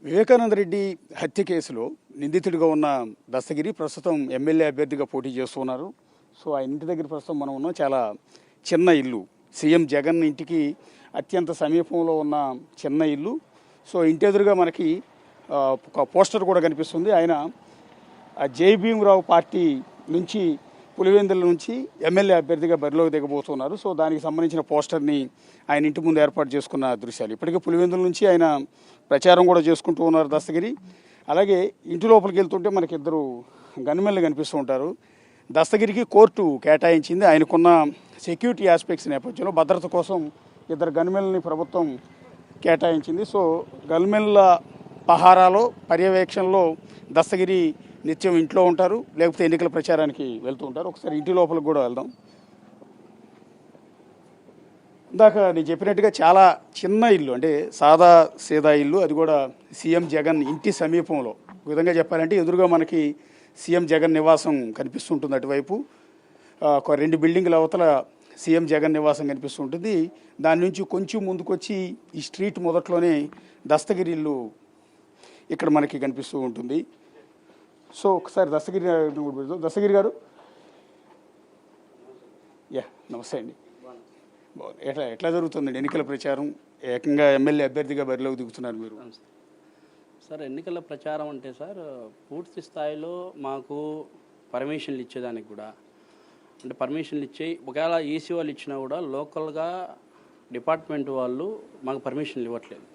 వివేకానంద రెడ్డి హత్య కేసులో నిందితుడిగా ఉన్న దస్తగిరి ప్రస్తుతం ఎమ్మెల్యే అభ్యర్థిగా పోటీ చేస్తున్నారు. సో ఆ ఇంటి దగ్గర ప్రస్తుతం మనం ఉన్నాం. చాలా చిన్న ఇల్లు, సీఎం జగన్ ఇంటికి అత్యంత సమీపంలో ఉన్న చిన్న ఇల్లు. సో ఇంటి ఎదురుగా మనకి ఒక పోస్టర్ కూడా కనిపిస్తుంది. ఆయన జై భీమరావు పార్టీ నుంచి పులివెందుల నుంచి ఎమ్మెల్యే అభ్యర్థిగా బరిలోకి దిగబోతున్నారు. సో దానికి సంబంధించిన పోస్టర్ని ఆయన ఇంటి ముందు ఏర్పాటు చేసుకున్న దృశ్యాలు. ఇప్పటికే పులివెందుల నుంచి ఆయన ప్రచారం కూడా చేసుకుంటూ ఉన్నారు దస్తగిరి. అలాగే ఇంటి లోపలికి వెళ్తుంటే మనకి ఇద్దరు గన్మెన్లు కనిపిస్తూ ఉంటారు. దస్తగిరికి కోర్టు కేటాయించింది. ఆయనకున్న సెక్యూరిటీ ఆస్పెక్ట్స్ నేపథ్యంలో భద్రత కోసం ఇద్దరు గన్మెన్లని ప్రభుత్వం కేటాయించింది. సో గన్మెన్ల పహారాలో పర్యవేక్షణలో దస్తగిరి నిత్యం ఇంట్లో ఉంటారు, లేకపోతే ఎన్నికల ప్రచారానికి వెళ్తూ ఉంటారు. ఒకసారి ఇంటి లోపలికి కూడా వెళ్దాం. ఇందాక నేను చెప్పినట్టుగా చాలా చిన్న ఇల్లు, అంటే సాదా సీదా ఇల్లు, అది కూడా సీఎం జగన్ ఇంటి సమీపంలో. ఒక విధంగా చెప్పాలంటే ఎదురుగా మనకి సీఎం జగన్ నివాసం కనిపిస్తుంటుంది. అటువైపు ఒక 2 బిల్డింగ్ల అవతల సీఎం జగన్ నివాసం కనిపిస్తుంటుంది. దాని నుంచి కొంచెం ముందుకొచ్చి ఈ స్ట్రీట్ మొదట్లోనే దస్తగిరి ఇల్లు ఇక్కడ మనకి కనిపిస్తూ ఉంటుంది. సో ఒకసారి దస్తగిరి గారు, నమస్తే అండి. ఎట్లా జరుగుతుందండి ఎన్నికల ప్రచారం? ఏకంగా ఎమ్మెల్యే అభ్యర్థిగా బరిలోకి దిగుతున్నారు మీరు. సార్, ఎన్నికల ప్రచారం అంటే సార్ పూర్తి స్థాయిలో మాకు పర్మిషన్లు ఇచ్చేదానికి కూడా, అంటే పర్మిషన్లు ఇచ్చే ఒకవేళ ఈసీ వాళ్ళు ఇచ్చినా కూడా లోకల్గా డిపార్ట్మెంట్ వాళ్ళు మాకు పర్మిషన్లు ఇవ్వట్లేదు.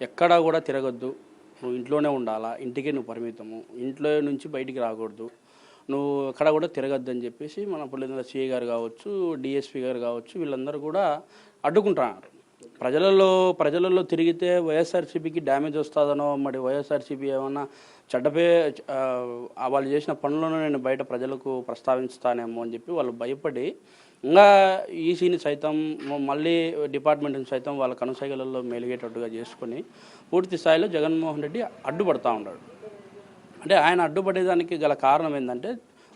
ఎక్కడా కూడా తిరగొద్దు, నువ్వు ఇంట్లోనే ఉండాలా, ఇంటికే నువ్వు పరిమితము, ఇంట్లో నుంచి బయటికి రాకూడదు, నువ్వు ఎక్కడ కూడా తిరగద్దు అని చెప్పేసి మన పులివెందుల సిఐ గారు కావచ్చు, డిఎస్పీ గారు కావచ్చు, వీళ్ళందరూ కూడా అడ్డుకుంటున్నారు. ప్రజలలో తిరిగితే వైఎస్ఆర్సీపీకి డ్యామేజ్ వస్తుందనో, మరి వైఎస్ఆర్సీపీ ఏమన్నా వాళ్ళు చేసిన పనులను నేను బయట ప్రజలకు ప్రస్తావిస్తానేమో అని చెప్పి వాళ్ళు భయపడి ఇంకా ఈసీని సైతం మళ్ళీ డిపార్ట్మెంట్ని సైతం వాళ్ళ కనుసైగలలో మెలిగేటట్టుగా చేసుకొని పూర్తి స్థాయిలో జగన్మోహన్ రెడ్డి అడ్డుపడతా ఉన్నాడు. అంటే ఆయన అడ్డుపడేదానికి గల కారణం ఏంటంటే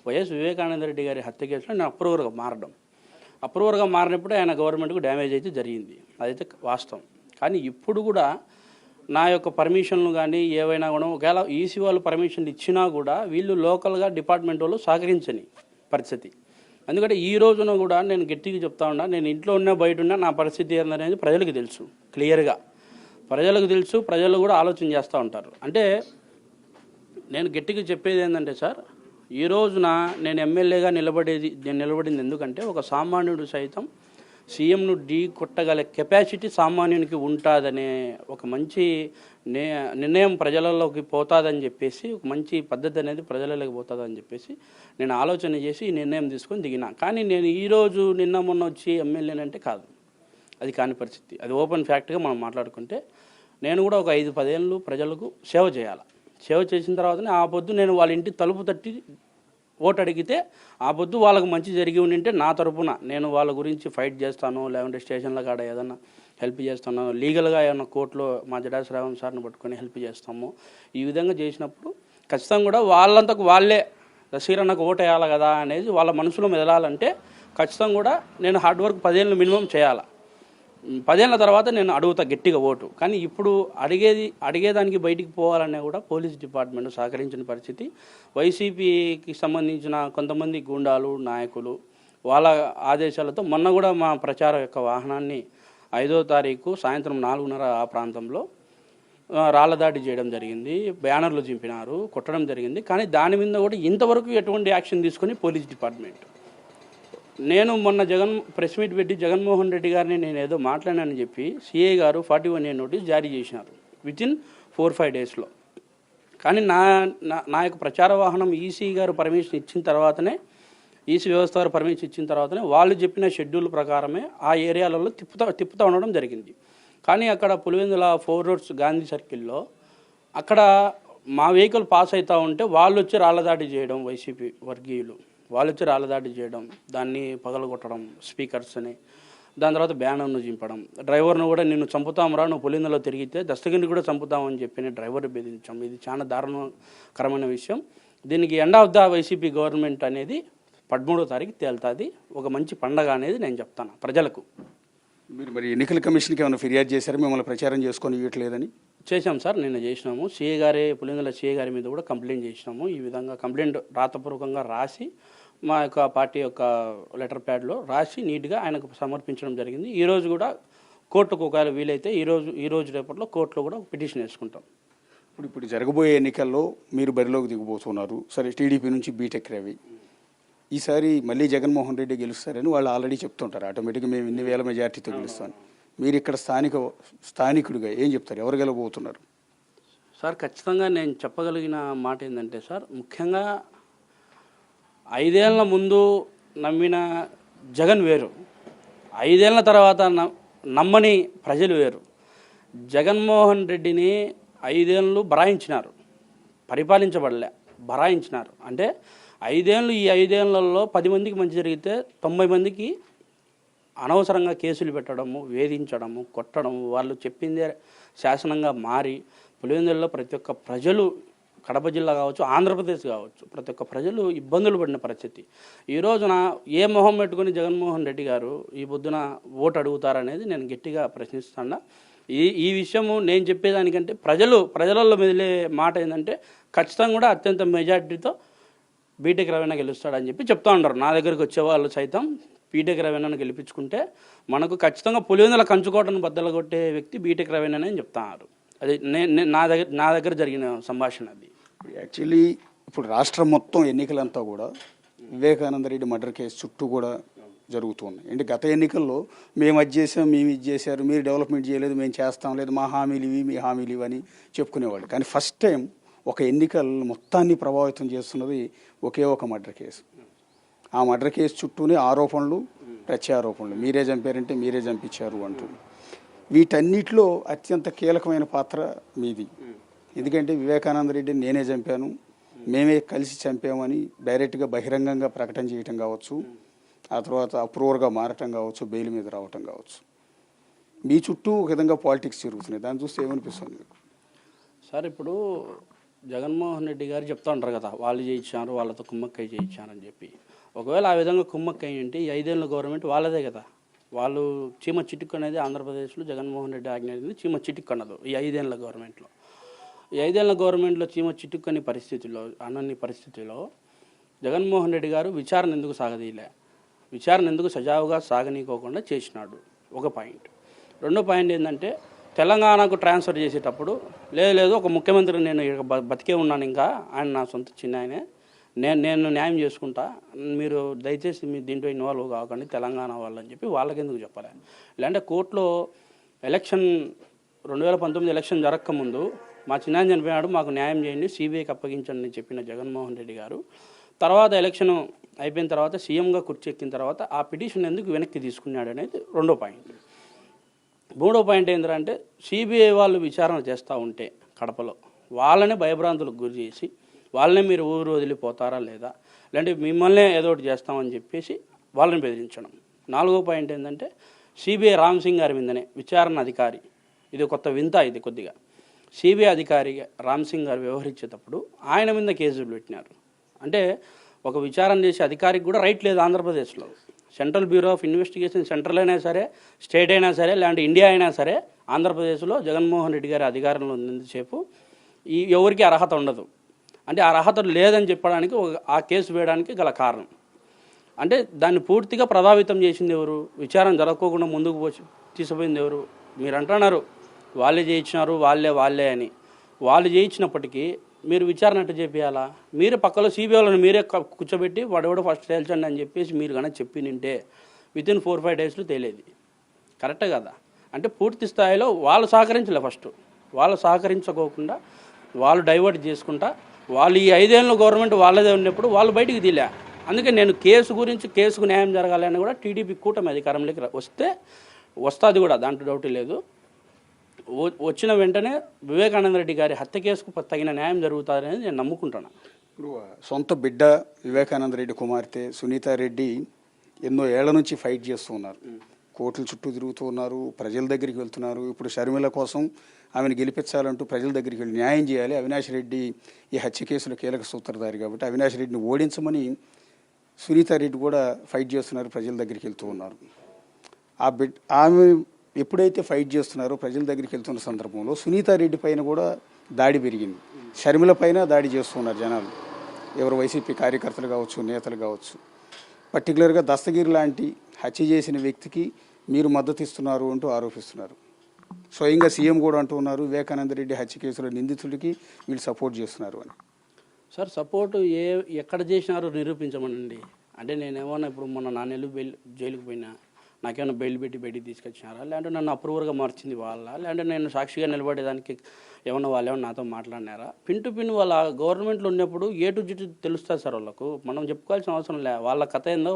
వైఎస్ వివేకానంద రెడ్డి గారి హత్య కేసులో నేను అప్రూవర్గా మారినప్పుడు ఆయన గవర్నమెంట్కు డ్యామేజ్ అయితే జరిగింది, అదైతే వాస్తవం. కానీ ఇప్పుడు కూడా నా యొక్క పర్మిషన్లు కానీ ఏవైనా కూడా ఒకవేళ ఈసీ వాళ్ళు పర్మిషన్లు ఇచ్చినా కూడా వీళ్ళు లోకల్గా డిపార్ట్మెంట్ వాళ్ళు సహకరించని పరిస్థితి. ఎందుకంటే ఈ రోజున కూడా నేను గట్టిగా చెప్తా ఉన్నా, నేను ఇంట్లో ఉన్నా బయట ఉన్నా నా పరిస్థితి ఏందనేది ప్రజలకు తెలుసు, క్లియర్గా ప్రజలకు తెలుసు. ప్రజలు కూడా ఆలోచన చేస్తూ ఉంటారు. అంటే నేను గట్టిగా చెప్పేది ఏంటంటే సార్, ఈ రోజున నేను ఎమ్మెల్యేగా నిలబడింది ఎందుకంటే ఒక సామాన్యుడు సైతం సీఎంను ఢీ కొట్టగల కెపాసిటీ సామాన్యునికి ఉంటుందనే ఒక మంచి నిర్ణయం ప్రజలలోకి పోతుందని చెప్పేసి, ఒక మంచి పద్ధతి అనేది ప్రజలలోకి పోతుందని చెప్పేసి నేను ఆలోచన చేసి ఈ నిర్ణయం తీసుకొని దిగినా. కానీ నేను ఈరోజు మొన్న వచ్చి ఎమ్మెల్యేనంటే కాదు, అది కాని పరిస్థితి. అది ఓపెన్ ఫ్యాక్ట్గా మనం మాట్లాడుకుంటే నేను కూడా ఒక 5-10 ఏళ్ళు ప్రజలకు సేవ చేయాలి. సేవ చేసిన తర్వాతనే ఆ పొద్దు నేను వాళ్ళ ఇంటి తలుపు తట్టి ఓటు అడిగితే ఆ పొద్దు వాళ్ళకు మంచి జరిగి ఉండింటే నా తరపున నేను వాళ్ళ గురించి ఫైట్ చేస్తాను, లేకుంటే స్టేషన్ల కాడ ఏదన్నా హెల్ప్ చేస్తాను, లీగల్గా ఏమన్నా కోర్టులో మా జడా శ్రావణ్ సార్ని పట్టుకొని హెల్ప్ చేస్తాము. ఈ విధంగా చేసినప్పుడు ఖచ్చితంగా కూడా వాళ్ళంతకు వాళ్ళే దశీరన్నకు ఓటు వేయాలి కదా అనేది వాళ్ళ మనసులో మెదలాలంటే ఖచ్చితంగా కూడా నేను హార్డ్ వర్క్ 10 ఏళ్ళు మినిమం చేయాలి. 10 ఏళ్ళ తర్వాత నేను అడుగుతా గట్టిగా ఓటు. కానీ ఇప్పుడు అడిగేదానికి బయటికి పోవాలనే కూడా పోలీస్ డిపార్ట్మెంట్ సహకరించిన పరిస్థితి. వైసీపీకి సంబంధించిన కొంతమంది గూండాలు నాయకులు వాళ్ళ ఆదేశాలతో మొన్న కూడా మా ప్రచార యొక్క వాహనాన్ని 5వ తారీఖు సాయంత్రం 4:30 ఆ ప్రాంతంలో రాళ్లదాడి చేయడం జరిగింది, బ్యానర్లు చింపినారు, కొట్టడం జరిగింది. కానీ దాని మీద కూడా ఇంతవరకు ఎటువంటి యాక్షన్ తీసుకొని పోలీస్ డిపార్ట్మెంట్. నేను మొన్న ప్రెస్ మీట్ పెట్టి జగన్మోహన్ రెడ్డి గారిని నేను ఏదో మాట్లాడానని చెప్పి సిఐ గారు 41A నోటీస్ జారీ చేసినారు వితిన్ 4-5 డేస్లో. కానీ నా యొక్క ప్రచార వాహనం ఈసీ గారు పర్మిషన్ ఇచ్చిన తర్వాతనే, ఈసీ వ్యవస్థ గారు పర్మిషన్ ఇచ్చిన తర్వాతనే వాళ్ళు చెప్పిన షెడ్యూల్ ప్రకారమే ఆ ఏరియాలలో తిప్పుతూ ఉండడం జరిగింది. కానీ అక్కడ పులివెందుల 4 రోడ్స్ గాంధీ సర్కిల్లో అక్కడ మా వెహికల్ పాస్ అవుతూ ఉంటే వాళ్ళు వచ్చి రాళ్లదాడి చేయడం, వైసీపీ వర్గీయులు వాళ్ళు వచ్చి రాళ్లదాడి చేయడం, దాన్ని పగలగొట్టడం, స్పీకర్స్ అని, దాని తర్వాత బ్యానర్ను చింపడం, డ్రైవర్ను కూడా నిన్ను చంపుతాంరా, నువ్వు పులివెందులో తిరిగితే దస్తగిరిని కూడా చంపుతామని చెప్పి డ్రైవర్ బెదిరించాం. ఇది చాలా దారుణకరమైన విషయం. దీనికి end of the YCP government అనేది 13వ తారీఖు తేలుతుంది. ఒక మంచి పండగ అనేది నేను చెప్తాను ప్రజలకు. మీరు మరి ఎన్నికల కమిషన్కి ఏమైనా ఫిర్యాదు చేశారా మిమ్మల్ని ప్రచారం చేసుకొని ఇవ్వట్లేదని? చేశాం సార్, నిన్న చేసినాము. సిఏ గారి పులివెందుల సిఏ గారి మీద కూడా కంప్లైంట్ చేసినాము. ఈ విధంగా కంప్లైంట్ రాతపూర్వకంగా రాసి మా యొక్క పార్టీ యొక్క లెటర్ ప్యాడ్లో రాసి నీట్గా ఆయనకు సమర్పించడం జరిగింది. ఈరోజు కూడా కోర్టుకు ఒకవేళ వీలైతే ఈరోజు రేపట్లో కోర్టులో కూడా పిటిషన్ వేసుకుంటాం. ఇప్పుడు జరగబోయే ఎన్నికల్లో మీరు బరిలోకి దిగబోతున్నారు. సరే, టీడీపీ నుంచి బీటెక్ రవి ఈసారి మళ్ళీ జగన్మోహన్ రెడ్డి గెలుస్తారని వాళ్ళు ఆల్రెడీ చెప్తుంటారు. ఆటోమేటిక్గా మేము ఇన్ని వేల మెజార్టీతో గెలుస్తాను. మీరు ఇక్కడ స్థానికుడిగా ఏం చెప్తారు? ఎవరు గెలవబోతున్నారు? సార్, ఖచ్చితంగా నేను చెప్పగలిగిన మాట ఏంటంటే సార్, ముఖ్యంగా 5 ఏళ్ల ముందు నమ్మిన జగన్ వేరు, 5 ఏళ్ల తర్వాత నమ్మని ప్రజలు వేరు. జగన్మోహన్ రెడ్డిని 5 ఏళ్ళు బరాయించినారు, పరిపాలించబడలే, బరాయించినారు. అంటే 5 ఏళ్ళు, ఈ 5 ఏళ్లలో 10 మందికి మంచి జరిగితే 90 మందికి అనవసరంగా కేసులు పెట్టడము, వేధించడము, కొట్టడము, వాళ్ళు చెప్పిందే శాసనంగా మారి పులివెందులలో ప్రతి ఒక్క ప్రజలు, కడప జిల్లా కావచ్చు, ఆంధ్రప్రదేశ్ కావచ్చు, ప్రతి ఒక్క ప్రజలు ఇబ్బందులు పడిన పరిస్థితి. ఈ రోజున ఏ మొహం పెట్టుకుని జగన్మోహన్ రెడ్డి గారు ఈ పొద్దున ఓటు అడుగుతారనేది నేను గట్టిగా ప్రశ్నిస్తాను. ఈ విషయము నేను చెప్పేదానికంటే ప్రజలలో మెదిలే మాట ఏంటంటే ఖచ్చితంగా కూడా అత్యంత మెజార్టీతో బీటెక్ రవీణ గెలుస్తాడని చెప్పి చెప్తా ఉంటారు. నా దగ్గరికి వచ్చేవాళ్ళు సైతం బీటెక్ రవీణను గెలిపించుకుంటే మనకు ఖచ్చితంగా పులివెందుల కంచుకోటను బద్దలు కొట్టే వ్యక్తి బీటెక్ రవీణనే అని చెప్తున్నారు. అది నా దగ్గర జరిగిన సంభాషణ. అది యాక్చువల్లీ ఇప్పుడు రాష్ట్రం మొత్తం ఎన్నికలంతా కూడా వివేకానంద రెడ్డి మర్డర్ కేసు చుట్టూ కూడా జరుగుతున్నాయి. అంటే గత ఎన్నికల్లో మేము అది చేసాం, మేము ఇది చేశారు, మీరు డెవలప్మెంట్ చేయలేదు, మేము చేస్తాం, లేదు మా హామీలు ఇవి, మీ హామీలు ఇవి అని చెప్పుకునేవాళ్ళు. కానీ ఫస్ట్ టైం ఒక ఎన్నికలు మొత్తాన్ని ప్రభావితం చేస్తున్నది ఒకే ఒక మర్డర్ కేసు. ఆ మర్డర్ కేసు చుట్టూనే ఆరోపణలు, ప్రత్యారోపణలు, మీరే చంపారంటే మీరే చంపించారు అంటూ. వీటన్నిటిలో అత్యంత కీలకమైన పాత్ర మీది. ఎందుకంటే వివేకానంద రెడ్డిని నేనే చంపాను, మేమే కలిసి చంపామని డైరెక్ట్గా బహిరంగంగా ప్రకటన చేయటం కావచ్చు, ఆ తర్వాత అప్రూవర్గా మారటం కావచ్చు, బెయిల్ మీద రావటం కావచ్చు. మీ చుట్టూ ఒక విధంగా పాలిటిక్స్ జరుగుతున్నాయి. దాన్ని చూస్తే ఏమనిపిస్తుంది మీకు? సార్, ఇప్పుడు జగన్మోహన్ రెడ్డి గారు చెప్తా ఉంటారు కదా, వాళ్ళు చేయించారు, వాళ్ళతో కుమ్మక్కై చేయించారని చెప్పి. ఒకవేళ ఆ విధంగా కుమ్మక్కై అంటే ఈ 5 ఏళ్ళ గవర్నమెంట్ వాళ్ళదే కదా. వాళ్ళు చీమ చిటుక్కు అనేది ఆంధ్రప్రదేశ్లో జగన్మోహన్ రెడ్డి ఆజ్ఞ అనేది చీమ చిటుక్కు అన్నది ఈ 5 ఏళ్ళ గవర్నమెంట్లో. ఈ 5 ఏళ్ళ గవర్నమెంట్లో చీమ చిటుక్కు అన్ని పరిస్థితుల్లో జగన్మోహన్ రెడ్డి గారు విచారణ ఎందుకు సాగదీయలే, విచారణ ఎందుకు సజావుగా సాగనీకోకుండా చేసినాడు, ఒక పాయింట్. రెండో పాయింట్ ఏంటంటే తెలంగాణకు ట్రాన్స్ఫర్ చేసేటప్పుడు లేదు ఒక ముఖ్యమంత్రి నేను బతికే ఉన్నాను, ఇంకా ఆయన నా సొంత చిన్న ఆయనే, నేను న్యాయం చేసుకుంటా, మీరు దయచేసి మీ దీంట్లో ఇన్వాల్వ్ కాకండి తెలంగాణ వాళ్ళని చెప్పి వాళ్ళకి ఎందుకు చెప్పాలి. ఇలాంటి కోర్టులో ఎలక్షన్ 2019 ఎలక్షన్ జరగకముందు మా చిన్న చనిపోయినాడు, మాకు న్యాయం చేయండి, సిబిఐకి అప్పగించండి అని చెప్పిన జగన్మోహన్ రెడ్డి గారు తర్వాత ఎలక్షన్ అయిపోయిన తర్వాత సీఎంగా కుర్చీ ఎక్కిన తర్వాత ఆ పిటిషన్ ఎందుకు వెనక్కి తీసుకున్నాడు అనేది రెండో పాయింట్. మూడో పాయింట్ ఏంటంటే సిబిఐ వాళ్ళు విచారణ చేస్తూ ఉంటే కడపలో వాళ్ళని భయభ్రాంతులకు గురి చేసి వాళ్ళనే మీరు ఊరు వదిలిపోతారా లేదా, లేదంటే మిమ్మల్నే ఏదో ఒకటి చేస్తామని చెప్పేసి వాళ్ళని బెదిరించడం. నాలుగో పాయింట్ ఏంటంటే సిబిఐ రామ్ సింగ్ గారి మీదనే విచారణ అధికారి, ఇది కొత్త వింత, ఇది కొద్దిగా సిబిఐ అధికారి రామ్ సింగ్ గారు వ్యవహరించేటప్పుడు ఆయన మీద కేసులు పెట్టినారు. అంటే ఒక విచారణ చేసే అధికారికి కూడా రైట్ లేదు ఆంధ్రప్రదేశ్లో. Central bureau of investigation central అయినా సరే, స్టేట్ అయినా సరే, లేదంటే ఇండియా అయినా సరే, ఆంధ్రప్రదేశ్లో జగన్మోహన్ రెడ్డి గారి అధికారంలో ఉన్నంతసేపు ఎవరికి అర్హత ఉండదు. అంటే అర్హత లేదని చెప్పడానికి ఆ కేసు వేయడానికి గల కారణం అంటే దాన్ని పూర్తిగా ప్రభావితం చేసింది ఎవరు, విచారణ జరగకోకుండా ముందుకు తీసుకుపోయింది ఎవరు. మీరు అంటున్నారు వాళ్ళే చేయించినారు, వాళ్ళే అని. వాళ్ళు చేయించినప్పటికీ మీరు విచారణ ఎట్టు చేపియాలా? మీరు పక్కలో సిబిఐలను మీరే కూర్చోబెట్టి వాడెవడో ఫస్ట్ తేల్చండి అని చెప్పేసి మీరు కనుక చెప్పి నింటే వితిన్ 4-5 డేస్లో తేలేది. కరెక్టే కదా? అంటే పూర్తి స్థాయిలో వాళ్ళు సహకరించలే. ఫస్ట్ వాళ్ళు సహకరించుకోకుండా వాళ్ళు డైవర్ట్ చేసుకుంటా వాళ్ళు ఈ 5 ఏళ్ళ గవర్నమెంట్ వాళ్ళదే ఉన్నప్పుడు వాళ్ళు బయటికి తీలే. అందుకే నేను కేసుకు న్యాయం జరగాలని కూడా టీడీపీ కూటమి అధికారంలోకి వస్తుంది కూడా, దాంట్లో డౌట్ లేదు. వచ్చిన వెంటనే వివేకానంద రెడ్డి గారి హత్య కేసుకు తగిన న్యాయం జరుగుతుందనేది నేను నమ్ముకుంటున్నాను. ఇప్పుడు సొంత బిడ్డ వివేకానంద రెడ్డి కుమార్తె సునీతారెడ్డి ఎన్నో ఏళ్ల నుంచి ఫైట్ చేస్తూ ఉన్నారు, కోర్టుల చుట్టూ తిరుగుతూ ఉన్నారు, ప్రజల దగ్గరికి వెళ్తున్నారు. ఇప్పుడు షర్మిల కోసం ఆమెను గెలిపించాలంటూ ప్రజల దగ్గరికి వెళ్ళి న్యాయం చేయాలి. అవినాష్ రెడ్డి ఈ హత్య కేసులో కీలక సూత్రధారి కాబట్టి అవినాష్ రెడ్డిని ఓడించమని సునీతారెడ్డి కూడా ఫైట్ చేస్తున్నారు, ప్రజల దగ్గరికి వెళ్తూ ఉన్నారు. ఆమె ఎప్పుడైతే ఫైట్ చేస్తున్నారో ప్రజల దగ్గరికి వెళ్తున్న సందర్భంలో సునీతారెడ్డి పైన కూడా దాడి పెరిగింది, షర్మిల పైన దాడి చేస్తున్నారు జనాలు, ఎవరు వైసీపీ కార్యకర్తలు కావచ్చు, నేతలు కావచ్చు. పర్టికులర్గా దస్తగిరి లాంటి హత్య చేసిన వ్యక్తికి మీరు మద్దతు ఇస్తున్నారు అంటూ ఆరోపిస్తున్నారు. స్వయంగా సీఎం కూడా అంటూ ఉన్నారు, వివేకానంద రెడ్డి హత్య కేసులో నిందితుడికి వీళ్ళు సపోర్ట్ చేస్తున్నారు అని. సార్ సపోర్టు ఎక్కడ చేసినారో నిరూపించమనండి. అంటే నేనేమన్నా ఇప్పుడు మొన్న నాన్నెళ్ళు జైలుకి పోయినా నాకేమైనా బెయిల్ పెట్టి బయటికి తీసుకొచ్చినారా, లేదంటే నన్ను అప్రూవర్గా మార్చింది వాళ్ళ, లేదంటే నేను సాక్షిగా నిలబడేదానికి ఏమన్నా వాళ్ళు ఏమన్నా నాతో మాట్లాడినారా? పిన్ టు పిన్ వాళ్ళ గవర్నమెంట్లో ఉన్నప్పుడు ఏ టు జెడ్ తెలుస్తుంది సార్ వాళ్ళకు. మనం చెప్పుకోవాల్సిన అవసరం లే. వాళ్ళ కథ ఏందో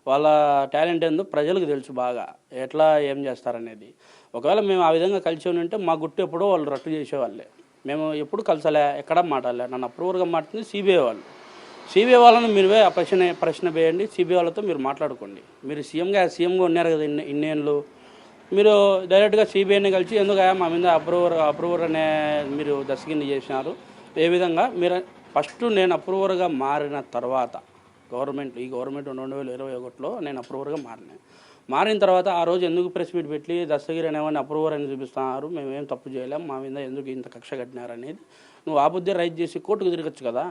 వాళ్ళ టాలెంట్ ఏందో ప్రజలకు తెలుసు బాగా, ఎట్లా ఏం చేస్తారనేది. ఒకవేళ మేము ఆ విధంగా కలిసి ఉంటే మా గుట్టు ఎప్పుడో వాళ్ళు రట్టు చేసేవాళ్ళే. మేము ఎప్పుడు కలిసలే, ఎక్కడ మాట్లాడలే. నన్ను అప్రూవర్గా మాట్లాడింది సిబిఐ వాళ్ళు. సిబిఐ వాళ్ళని మీరువే ఆ ప్రశ్న వేయండి, సిబిఐ వాళ్ళతో మీరు మాట్లాడుకోండి. మీరు సీఎంగా ఉన్నారు కదా ఇన్నేళ్ళు, మీరు డైరెక్ట్గా సిబిఐని కలిసి ఎందుకు మా మీద అప్రూవర్ అనే మీరు దశగిన్ని చేసినారు, ఏ విధంగా మీరు ఫస్ట్ నేను అప్రూవర్గా మారిన తర్వాత ఈ గవర్నమెంట్ 2021లో నేను అప్రూవర్గా మారిన తర్వాత ఆ రోజు ఎందుకు ప్రెస్ మీట్ పెట్టి దస్తగిరి అనేవాడిని అప్రూవర్ అని చూపిస్తున్నారు, మేమేం తప్పు చేయలేం, మా మీద ఎందుకు ఇంత కక్ష కట్టినారు అనేది నువ్వు ఆ బుద్ధి రైజ్ చేసి కోర్టుకు తిరగచ్చు కదా.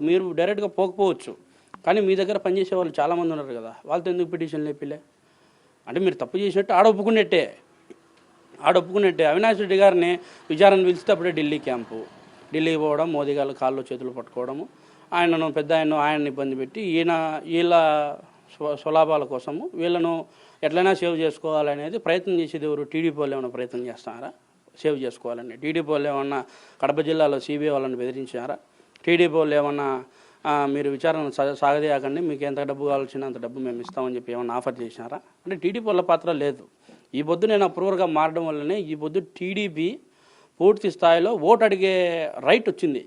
మీరు డైరెక్ట్గా పోకపోవచ్చు, కానీ మీ దగ్గర పనిచేసే వాళ్ళు చాలామంది ఉన్నారు కదా, వాళ్ళతో ఎందుకు పిటిషన్ లేపిలే? అంటే మీరు తప్పు చేసినట్టు ఆడొప్పుకున్నట్టే. అవినాష్ రెడ్డి గారిని విచారణ పిలిస్తే అప్పుడే ఢిల్లీకి పోవడం, మోదీ గారు కాళ్ళు చేతులు పట్టుకోవడము, ఆయనను ఇబ్బంది పెట్టి వీళ్ళ స్వలాభాల కోసము వీళ్ళను ఎట్లయినా సేవ్ చేసుకోవాలనేది ప్రయత్నం చేసేది ఎవరు? టీడీపీ వాళ్ళు ఏమైనా ప్రయత్నం చేస్తున్నారా సేవ్ చేసుకోవాలని? టీడీపీ వాళ్ళు ఏమన్నా కడప జిల్లాలో సిబిఐ వాళ్ళని బెదిరించారా? టీడీపీ వాళ్ళు ఏమన్నా మీరు విచారణ సాగదీయకండి, మీకు ఎంత డబ్బు కావాల్సిన అంత డబ్బు మేము ఇస్తామని చెప్పి ఏమన్నా ఆఫర్ చేసినారా? అంటే టీడీపీ వాళ్ళ పాత్ర లేదు. ఈ పొద్దు నేను అప్రూవర్గా మారడం వల్లనే ఈ పొద్దు టీడీపీ పూర్తి స్థాయిలో ఓటు అడిగే రైట్ వచ్చింది.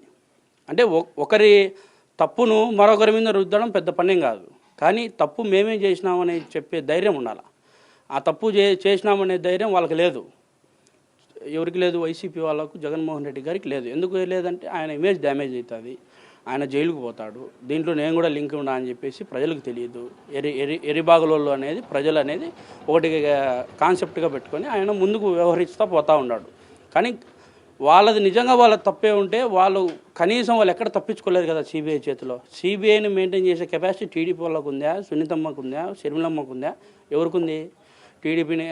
అంటే ఒకరి తప్పును మరొకరి మీద రుద్దడం పెద్ద పనేం కాదు, కానీ తప్పు మేమేం చేసినామని చెప్పే ధైర్యం ఉండాలి. ఆ తప్పు చేసినామనే ధైర్యం వాళ్ళకి లేదు. ఎవరికి లేదు? వైసీపీ వాళ్ళకు, జగన్మోహన్ రెడ్డి గారికి లేదు. ఎందుకు లేదంటే ఆయన ఇమేజ్ డ్యామేజ్ అవుతుంది, ఆయన జైలుకు పోతాడు, దీంట్లో నేను కూడా లింక్ ఉన్నా అని చెప్పేసి ప్రజలకు తెలియదు. ఎరిబాగులోళ్ళు అనేది ప్రజలు అనేది ఒకటి కాన్సెప్ట్గా పెట్టుకొని ఆయన ముందుకు వ్యవహరిస్తూ పోతూ ఉన్నాడు. కానీ వాళ్ళది నిజంగా వాళ్ళ తప్పే ఉంటే వాళ్ళు కనీసం వాళ్ళు ఎక్కడ తప్పించుకోలేదు కదా సిబిఐ చేతిలో. సిబిఐని మెయింటైన్ చేసే కెపాసిటీ టీడీపీ వాళ్ళకు ఉందా, సునీతమ్మకు ఉందా, షర్మిలమ్మకు ఉందా, ఎవరికి ఉంది? టీడీపీని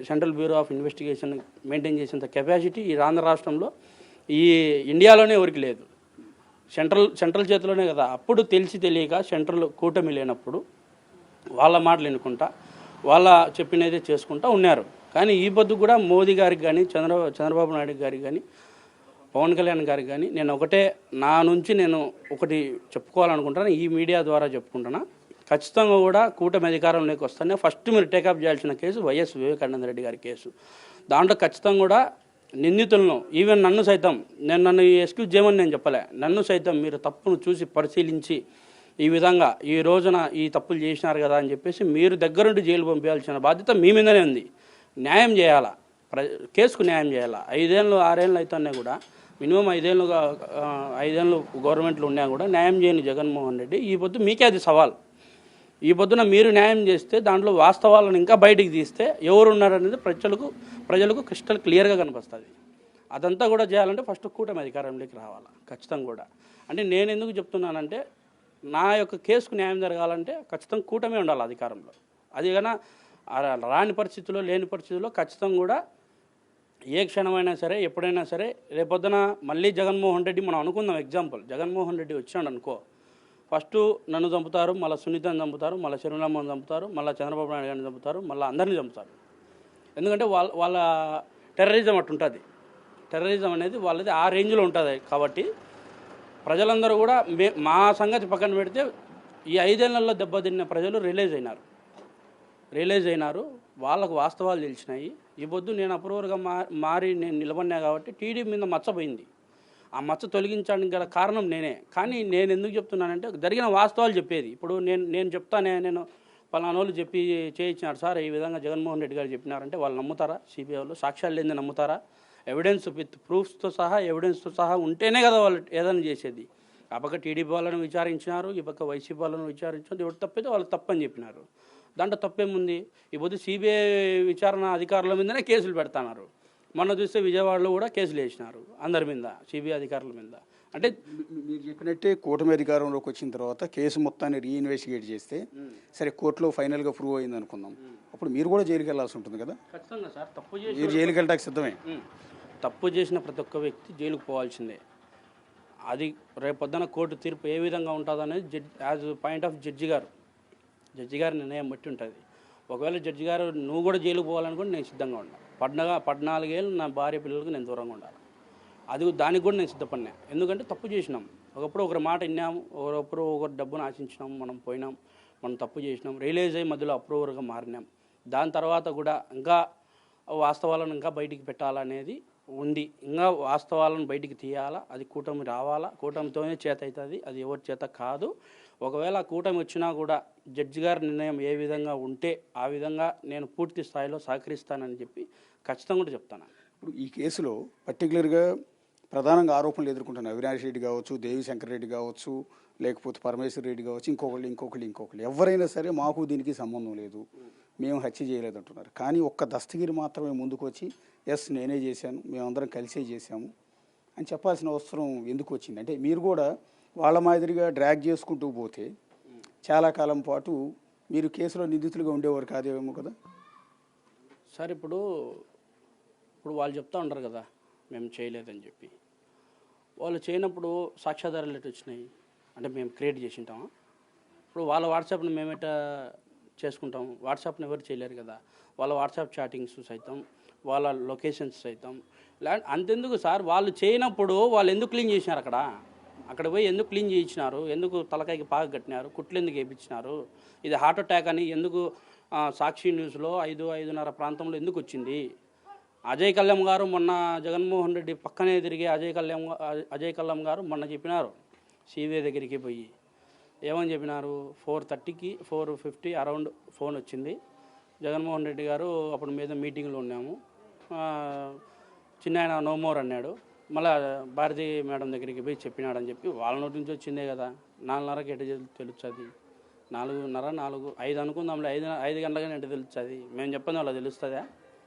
central bureau of investigation maintain చేసేంత కెపాసిటీ ఈ ఆంధ్ర రాష్ట్రంలో ఈ ఇండియాలోనే ఎవరికి లేదు. సెంట్రల్ చేతిలోనే కదా. అప్పుడు తెలియక సెంట్రల్ కూటమి లేనప్పుడు వాళ్ళ మాటలు వినుకుంటా వాళ్ళ చెప్పినదే చేసుకుంటా ఉన్నారు. కానీ ఈ పొద్దు కూడా మోదీ గారికి కానీ చంద్రబాబు నాయుడు గారికి కానీ పవన్ కళ్యాణ్ గారికి కానీ నా నుంచి నేను ఒకటి చెప్పుకోవాలనుకుంటున్నాను, ఈ మీడియా ద్వారా చెప్పుకుంటున్నా. ఖచ్చితంగా కూడా కూటమి అధికారంలోకి వస్తేనే ఫస్ట్ మీరు టేకప్ చేయాల్సిన కేసు వైఎస్ వివేకానంద రెడ్డి గారి కేసు. దాంట్లో ఖచ్చితంగా కూడా నిందితులను, ఈవెన్ నన్ను సైతం, నన్ను ఎక్స్క్యూజ్ చేయమని నేను చెప్పలే, నన్ను సైతం మీరు తప్పును చూసి పరిశీలించి ఈ విధంగా ఈ రోజున ఈ తప్పులు చేసినారు కదా అని చెప్పేసి మీరు దగ్గరుండి జైలు పంపించాల్సిన బాధ్యత మీ మీదనే ఉంది. న్యాయం చేయాలా, కేసుకు న్యాయం చేయాలా. 5 ఏళ్ళు 6 ఏళ్ళు అవుతున్నా కూడా, మినిమం 5 ఏళ్ళు గవర్నమెంట్లో ఉన్నా కూడా న్యాయం చేయని జగన్మోహన్ రెడ్డి ఈ పొద్దు మీకే అది సవాల్. ఈ పొద్దున మీరు న్యాయం చేస్తే దాంట్లో వాస్తవాలను ఇంకా బయటికి తీస్తే ఎవరు ఉన్నారనేది ప్రజలకు క్రిస్టల్ క్లియర్గా కనిపిస్తుంది. అదంతా కూడా చేయాలంటే ఫస్ట్ కూటమి అధికారంలోకి రావాలి ఖచ్చితంగా కూడా. అంటే నేను ఎందుకు చెప్తున్నానంటే నా యొక్క కేసుకు న్యాయం జరగాలంటే ఖచ్చితంగా కూటమి ఉండాలి అధికారంలో. అది కన్నా రాని పరిస్థితుల్లో, లేని పరిస్థితుల్లో ఖచ్చితంగా కూడా ఏ క్షణమైనా సరే, ఎప్పుడైనా సరే, రేపొద్దున మళ్ళీ జగన్మోహన్ రెడ్డి, మనం అనుకుందాం ఎగ్జాంపుల్, జగన్మోహన్ రెడ్డి వచ్చాడు అనుకో, ఫస్ట్ నన్ను చంపుతారు, మళ్ళీ సునీతని చంపుతారు, మళ్ళీ షర్మిలమ్మని చంపుతారు, మళ్ళీ చంద్రబాబు నాయుడు గారిని చంపుతారు, మళ్ళీ అందరినీ చంపుతారు. ఎందుకంటే వాళ్ళ టెర్రరిజం అట్టుంటుంది. టెర్రరిజం అనేది వాళ్ళది ఆ రేంజ్లో ఉంటుంది. కాబట్టి ప్రజలందరూ కూడా మా సంగతి పక్కన పెడితే ఈ 5 ఏళ్లలో దెబ్బతిన్న ప్రజలు రియలైజ్ అయినారు, వాళ్ళకు వాస్తవాలు తెలిసినాయి. ఈ పొద్దు నేను అప్రూవర్గా మారి నేను నిలబడినా కాబట్టి టీడీపీ మీద మచ్చపోయింది. ఆ మచ్చ తొలగించడానికి గల కారణం నేనే. కానీ నేను ఎందుకు చెప్తున్నానంటే జరిగిన వాస్తవాలు చెప్పేది. ఇప్పుడు నేను చెప్తానే, నేను పలానోళ్ళు చెప్పి చేయించినారు సార్, ఈ విధంగా జగన్మోహన్ రెడ్డి గారు చెప్పినారంటే వాళ్ళు నమ్ముతారా? సిబిఐ వాళ్ళు సాక్ష్యాలు లేని నమ్ముతారా? ఎవిడెన్స్ విత్ ప్రూఫ్స్తో సహా, ఎవిడెన్స్తో సహా ఉంటేనే కదా వాళ్ళు ఏదైనా చేసేది. ఆ పక్క టీడీపీ వాళ్ళని విచారించినారు, ఈ పక్క వైసీపీ వాళ్ళని విచారించారు, ఎవరు తప్పితే వాళ్ళు తప్పని చెప్పినారు. దాంట్లో తప్పేముంది? ఇప్పుడు సిబిఐ విచారణ అధికారుల మీదనే కేసులు పెడతాన్నారు. మొన్న చూస్తే విజయవాడలో కూడా కేసులు వేసినారు అందరి మీద, సిబిఐ అధికారుల మీద. అంటే మీరు చెప్పినట్టే కూటమి అధికారంలోకి వచ్చిన తర్వాత కేసు మొత్తాన్ని రీఇన్వెస్టిగేట్ చేస్తే సరే కోర్టులో ఫైనల్గా ప్రూవ్ అయింది అనుకుందాం, అప్పుడు మీరు కూడా జైలుకి వెళ్ళాల్సి ఉంటుంది కదా. ఖచ్చితంగా సార్, తప్పు మీరు జైలుకి వెళ్ళడానికి సిద్ధమే. తప్పు చేసిన ప్రతి ఒక్క వ్యక్తి జైలుకు పోవాల్సిందే. అది రేపొద్దున కోర్టు తీర్పు ఏ విధంగా ఉంటుందో అనేది యాజ్ పాయింట్ ఆఫ్ జడ్జి గారి నిర్ణయం బట్టి ఉంటుంది. ఒకవేళ జడ్జి గారు నువ్వు కూడా జైలుకు పోవాలనుకుంటే నేను సిద్ధంగా ఉన్నాను. 14 ఏళ్ళు నా భార్య పిల్లలకు నేను దూరంగా ఉండాలి. అది దానికి కూడా నేను సిద్ధపడినా. ఎందుకంటే తప్పు చేసినాం, ఒకప్పుడు ఒకరి మాట విన్నాము, ఒకరి డబ్బును ఆశించినాం, మనం పోయినాం, మనం తప్పు చేసినాం, రియలైజ్ అయ్యి మధ్యలో అప్రూవర్గా మారినాం. దాని తర్వాత కూడా ఇంకా వాస్తవాలను ఇంకా బయటికి పెట్టాలనేది ఉంది. ఇంకా వాస్తవాలను బయటికి తీయాలా, అది కూటమి రావాలా, కూటమితోనే చేత అవుతుంది, అది ఎవరి చేత కాదు. ఒకవేళ కూటమి వచ్చినా కూడా జడ్జి గారి నిర్ణయం ఏ విధంగా ఉంటే ఆ విధంగా నేను పూర్తి స్థాయిలో సహకరిస్తానని చెప్పి ఖచ్చితంగా కూడా చెప్తాను. ఇప్పుడు ఈ కేసులో పర్టికులర్గా ప్రధానంగా ఆరోపణలు ఎదుర్కొంటున్న అవినాష్ రెడ్డి కావచ్చు, దేవిశంకర్ రెడ్డి కావచ్చు, లేకపోతే పరమేశ్వర్ రెడ్డి కావచ్చు, ఇంకొకళ్ళు ఎవరైనా సరే మాకు దీనికి సంబంధం లేదు, మేము హత్య చేయలేదంటున్నారు. కానీ ఒక్క దస్తగిరి మాత్రమే ముందుకు వచ్చి ఎస్ నేనే చేశాను, మేమందరం కలిసే చేశాము అని చెప్పాల్సిన అవసరం ఎందుకు వచ్చింది? అంటే మీరు కూడా వాళ్ళ మాదిరిగా డ్రాగ్ చేసుకుంటూ పోతే చాలా కాలం పాటు మీరు కేసులో నిందితులుగా ఉండేవారు కాదేమో కదా సార్. ఇప్పుడు వాళ్ళు చెప్తా ఉంటారు కదా మేము చేయలేదని చెప్పి. వాళ్ళు చేయనప్పుడు సాక్ష్యాధారాలు ఎటు వచ్చినాయి అంటే మేము క్రియేట్ చేసి ఉంటామా? ఇప్పుడు వాళ్ళ వాట్సాప్ని మేమేట చేసుకుంటాం? వాట్సాప్ని ఎవరు చేయలేరు కదా. వాళ్ళ వాట్సాప్ చాటింగ్స్ సైతం, వాళ్ళ లొకేషన్స్ సైతం అంతెందుకు సార్, వాళ్ళు చేయనప్పుడు వాళ్ళు ఎందుకు క్లీన్ చేసినారు? అక్కడ పోయి ఎందుకు క్లీన్ చేయించినారు? ఎందుకు తలకాయకి పాక కట్టినారు? కుట్లు ఎందుకు వేయించినారు? ఇది హార్ట్ అటాక్ అని ఎందుకు సాక్షి న్యూస్లో 5-5:30 ప్రాంతంలో ఎందుకు వచ్చింది? అజయ్ కల్లం గారు మొన్న జగన్మోహన్ రెడ్డి పక్కనే తిరిగి అజయ్ కల్లం గారు మొన్న చెప్పినారు సిబిఐ దగ్గరికి పోయి. ఏమని చెప్పినారు? 4:30కి 4:50 అరౌండ్ ఫోన్ వచ్చింది. జగన్మోహన్ రెడ్డి గారు అప్పుడు మీద మీటింగ్లో ఉన్నాము, చిన్న ఆయన నో మోర్ అన్నాడు. మళ్ళీ భారతి మేడం దగ్గరికి పోయి చెప్పినాడని చెప్పి వాళ్ళ నోటి నుంచి వచ్చిందే కదా. 4:30కి ఎటు తెలుస్తుంది? 4:30, 5 అనుకుందాంలే, 5 గంటలకి ఎటు తెలుస్తుంది? మేము చెప్పండి వాళ్ళకి తెలుస్తుందా?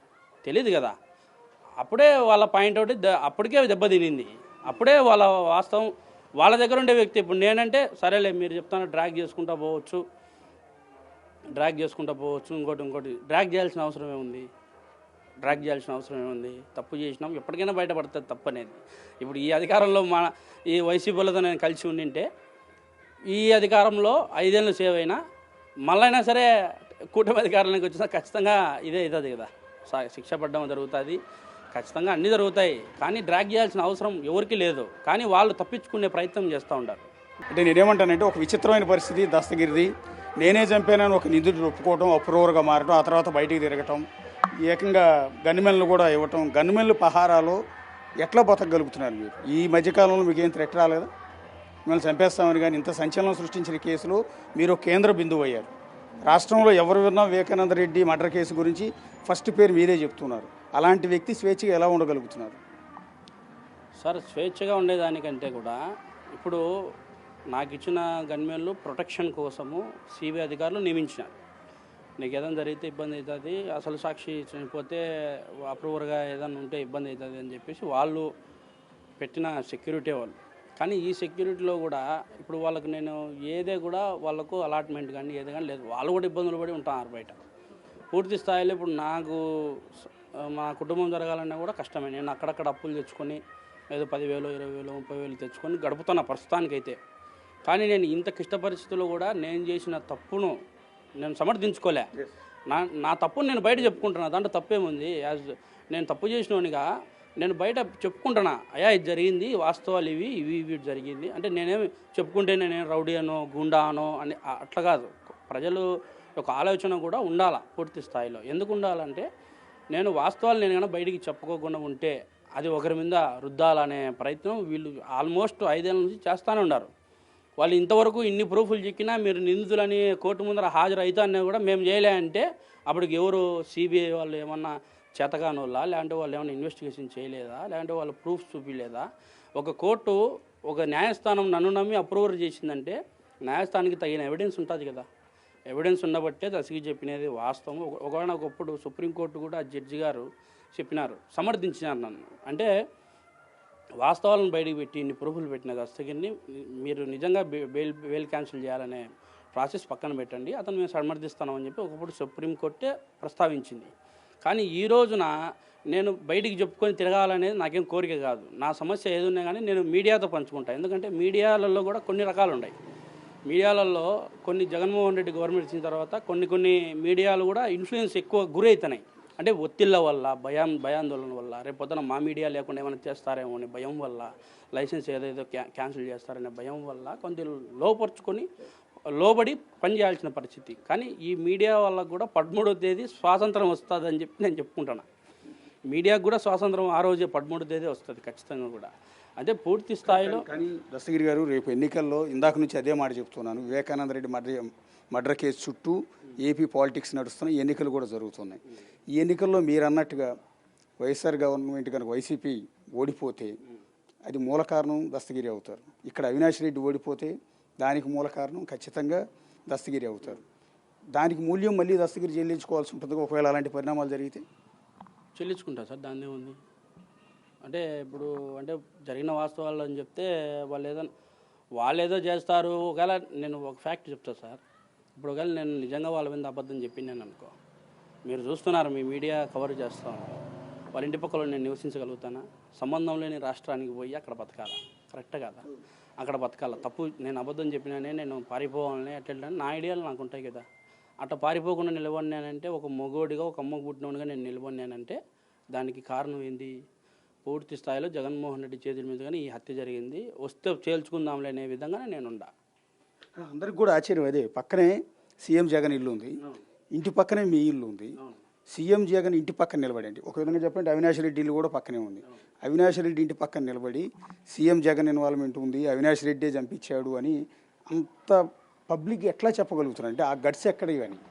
తెలియదు కదా. అప్పుడే వాళ్ళ పాయింట్ అవుట్ అప్పటికే దెబ్బతినింది. అప్పుడే వాళ్ళ వాస్తవం వాళ్ళ దగ్గర ఉండే వ్యక్తి. ఇప్పుడు నేనంటే సరేలే మీరు చెప్తాను డ్రాగ్ చేసుకుంటూ పోవచ్చు, ఇంకోటి డ్రాగ్ చేయాల్సిన అవసరం ఏముంది? తప్పు చేసినాం, ఎప్పటికైనా బయటపడుతుంది తప్పు అనేది. ఇప్పుడు ఈ అధికారంలో ఈ వైసీపీలతో నేను కలిసి ఉండింటే ఈ అధికారంలో 5 ఏళ్ళు సేవ్ అయినా మళ్ళైనా సరే కూటమి అధికారంలోకి వచ్చినా ఖచ్చితంగా ఇదే అవుతుంది కదా. శిక్ష పడడం జరుగుతుంది, ఖచ్చితంగా అన్నీ జరుగుతాయి. కానీ డ్రాగ్ చేయాల్సిన అవసరం ఎవరికి లేదు. కానీ వాళ్ళు తప్పించుకునే ప్రయత్నం చేస్తూ ఉంటారు. అంటే నేనేమంటానంటే ఒక విచిత్రమైన పరిస్థితి దస్తగిరిది. నేనే చంపానని ఒక నిందితుడు ఒప్పుకోవటం, అప్రూవర్గా మారటం, ఆ తర్వాత బయటికి తిరగటం, ఏకంగా గన్మెన్లు కూడా ఇవ్వటం. గన్మెన్లు పహారాలో ఎట్లా బతకగలుగుతున్నారు మీరు? ఈ మధ్యకాలంలో మీకు ఏం థ్రెట్ రాలేదా? మిమ్మల్ని చంపేస్తామని కానీ ఇంత సంచలనం సృష్టించిన కేసులో మీరు కేంద్ర బిందువు అయ్యారు. రాష్ట్రంలో ఎవరు విన్నా వివేకానంద రెడ్డి మర్డర్ కేసు గురించి ఫస్ట్ పేరు మీరే చెప్తున్నారు. అలాంటి వ్యక్తి స్వేచ్ఛగా ఎలా ఉండగలుగుతున్నారు? సార్, స్వేచ్ఛగా ఉండేదానికంటే కూడా ఇప్పుడు నాకు ఇచ్చిన గన్మెన్లు ప్రొటెక్షన్ కోసము సిబిఐ అధికారులు నియమించినారు. నీకు ఏదైనా జరిగితే ఇబ్బంది అవుతుంది, అసలు సాక్షి చనిపోతే అప్రూవర్గా ఏదైనా ఉంటే ఇబ్బంది అవుతుంది అని చెప్పేసి వాళ్ళు పెట్టిన సెక్యూరిటీ వాళ్ళు. కానీ ఈ సెక్యూరిటీలో కూడా ఇప్పుడు వాళ్ళకి నేను ఏదే కూడా వాళ్ళకు అలాట్మెంట్ కానీ ఏది కానీ లేదు. వాళ్ళు కూడా ఇబ్బందులు పడి ఉంటున్నారు బయట. పూర్తి స్థాయిలో ఇప్పుడు నాకు మా కుటుంబం జరగాలన్నా కూడా కష్టమే. నేను అక్కడక్కడ అప్పులు తెచ్చుకొని ఏదో 10,000, 20,000, 30,000 తెచ్చుకొని గడుపుతున్నా ప్రస్తుతానికైతే. కానీ నేను ఇంత క్లిష్ట పరిస్థితుల్లో కూడా నేను చేసిన తప్పును నేను సమర్థించుకోలే. నా తప్పును నేను బయట చెప్పుకుంటున్నా, దాంట్లో తప్పేముంది? నేను తప్పు చేసినోనిగా నేను బయట చెప్పుకుంటున్నా, అయ్యా ఇది జరిగింది, వాస్తవాలు ఇవి జరిగింది అంటే నేనేమి చెప్పుకుంటే నేను రౌడీ అనో గుండా అనో అని అట్లా కాదు. ప్రజలు ఒక ఆలోచన కూడా ఉండాలా పూర్తి స్థాయిలో. ఎందుకు ఉండాలంటే నేను వాస్తవాలు నేను కన్నా బయటికి చెప్పుకోకుండా ఉంటే అది ఒకరి మీద రుద్దాలనే ప్రయత్నం వీళ్ళు ఆల్మోస్ట్ 5 ఏళ్ళ నుంచి చేస్తూనే ఉన్నారు. వాళ్ళు ఇంతవరకు ఇన్ని ప్రూఫ్లు చిక్కినా మీరు నిందితులని కోర్టు ముందర హాజరు అవుతానే కూడా మేము చేయలే అంటే అప్పటికి ఎవరు సిబిఐ వాళ్ళు ఏమన్నా చేతగానోళ్ళ, లేదంటే వాళ్ళు ఏమైనా ఇన్వెస్టిగేషన్ చేయలేదా, లేదంటే వాళ్ళు ప్రూఫ్స్ చూపించలేదా? ఒక కోర్టు ఒక న్యాయస్థానం నన్ను నమ్మి అప్రూవర్ చేసిందంటే న్యాయస్థానానికి తగిన ఎవిడెన్స్ ఉంటుంది కదా. ఎవిడెన్స్ ఉండబట్టే దస్తగిరి చెప్పినది వాస్తవం. ఒకప్పుడు సుప్రీంకోర్టు కూడా ఆ జడ్జి గారు చెప్పినారు, సమర్థించినారు నన్ను. అంటే వాస్తవాలను బయటికి పెట్టి ఇన్ని ప్రూఫ్లు పెట్టిన దస్తగిరిని మీరు నిజంగా బెయిల్ క్యాన్సిల్ చేయాలనే ప్రాసెస్ పక్కన పెట్టండి, అతను మేము సమర్థిస్తామని చెప్పి ఒకప్పుడు సుప్రీంకోర్టే ప్రస్తావించింది. కానీ ఈ రోజున నేను బయటికి చెప్పుకొని తిరగాలనేది నాకేం కోరిక కాదు. నా సమస్య ఏది ఉన్నా కానీ నేను మీడియాతో పంచుకుంటాను. ఎందుకంటే మీడియాలలో కూడా కొన్ని రకాలు ఉన్నాయి. మీడియాలలో కొన్ని జగన్మోహన్ రెడ్డి గవర్నమెంట్ ఇచ్చిన తర్వాత కొన్ని మీడియాలు కూడా ఇన్ఫ్లుయెన్స్ ఎక్కువ గురవుతున్నాయి. అంటే ఒత్తిళ్ళ వల్ల, భయాందోళన వల్ల, రేపు పొద్దున మా మీడియా లేకుండా ఏమైనా చేస్తారేమో అనే భయం వల్ల, లైసెన్స్ ఏదేదో క్యాన్సిల్ చేస్తారనే భయం వల్ల కొంత లోబడి పనిచేయాల్సిన పరిస్థితి. కానీ ఈ మీడియా వాళ్ళకు కూడా 13వ తేదీ స్వాతంత్రం వస్తుందని చెప్పి నేను చెప్పుకుంటున్నా. మీడియాకు కూడా స్వాతంత్రం ఆ రోజే 13వ తేదీ వస్తుంది ఖచ్చితంగా కూడా. అదే పూర్తి స్థాయిలో. కానీ దస్తగిరి గారు, రేపు ఎన్నికల్లో ఇందాక నుంచి అదే మాట చెప్తున్నాను, వివేకానంద రెడ్డి మర్డర్ కేసు చుట్టూ ఏపీ పాలిటిక్స్ నడుస్తున్నాయి, ఎన్నికలు కూడా జరుగుతున్నాయి. ఈ ఎన్నికల్లో మీరు అన్నట్టుగా వైఎస్ఆర్ గవర్నమెంట్ కనుక వైసీపీ ఓడిపోతే అది మూల కారణం దస్తగిరి అవుతారు. ఇక్కడ అవినాష్ రెడ్డి ఓడిపోతే దానికి మూల కారణం ఖచ్చితంగా దస్తగిరి అవుతారు. దానికి మూల్యం మళ్ళీ దస్తగిరి చెల్లించుకోవాల్సి ఉంటుంది ఒకవేళ అలాంటి పరిణామాలు జరిగితే. చెల్లించుకుంటా సార్, దాన్నే ఉంది. అంటే ఇప్పుడు జరిగిన వాస్తవాలు అని చెప్తే వాళ్ళు ఏదో చేస్తారు. ఒకవేళ నేను ఒక ఫ్యాక్ట్ చెప్తా సార్. ఇప్పుడు ఒకవేళ నేను నిజంగా వాళ్ళ మీద అబద్ధం చెప్పింది అనుకో, మీరు చూస్తున్నారు, మీ మీడియా కవర్ చేస్తూ ఉన్నారు, వాళ్ళ ఇంటి పక్కలో నేను నివసించగలుగుతానా? సంబంధం లేని రాష్ట్రానికి పోయి అక్కడ బతకాలా? కరెక్ట్ కదా? అక్కడ బతకాలా? తప్పు. నేను అబద్ధం చెప్పినానే, నేను పారిపోవాలని అట్లా నా ఐడియాలు నాకు ఉంటాయి కదా. అట్లా పారిపోకుండా నిలబడినానంటే, ఒక మగోడిగా, ఒక అమ్మ పుట్టినోడిగా నేను నిలబడినానంటే దానికి కారణం ఏంది? పూర్తి స్థాయిలో జగన్మోహన్ రెడ్డి చేతుల మీద కానీ ఈ హత్య జరిగింది, వస్తే చేల్చుకుందాంలే అనే విధంగానే నేనుండా. అందరికి కూడా ఆశ్చర్యం అదే, పక్కనే సీఎం జగన్ ఇల్లు ఉంది, ఇంటి పక్కనే మీ ఇల్లు ఉంది. సీఎం జగన్ ఇంటి పక్కన నిలబడండి, ఒక విధంగా చెప్పండి అవినాష్ రెడ్డి ఇల్లు కూడా పక్కనే ఉంది. అవినాష్ రెడ్డి ఇంటి పక్కన నిలబడి సీఎం జగన్ ఇన్వాల్వ్మెంట్ ఉంది, అవినాష్ రెడ్డే చంపించాడు అని అంత పబ్లిక్ ఎట్లా చెప్పగలుగుతున్నారు? అంటే ఆ గట్స్ ఎక్కడ ఇవన్నీ?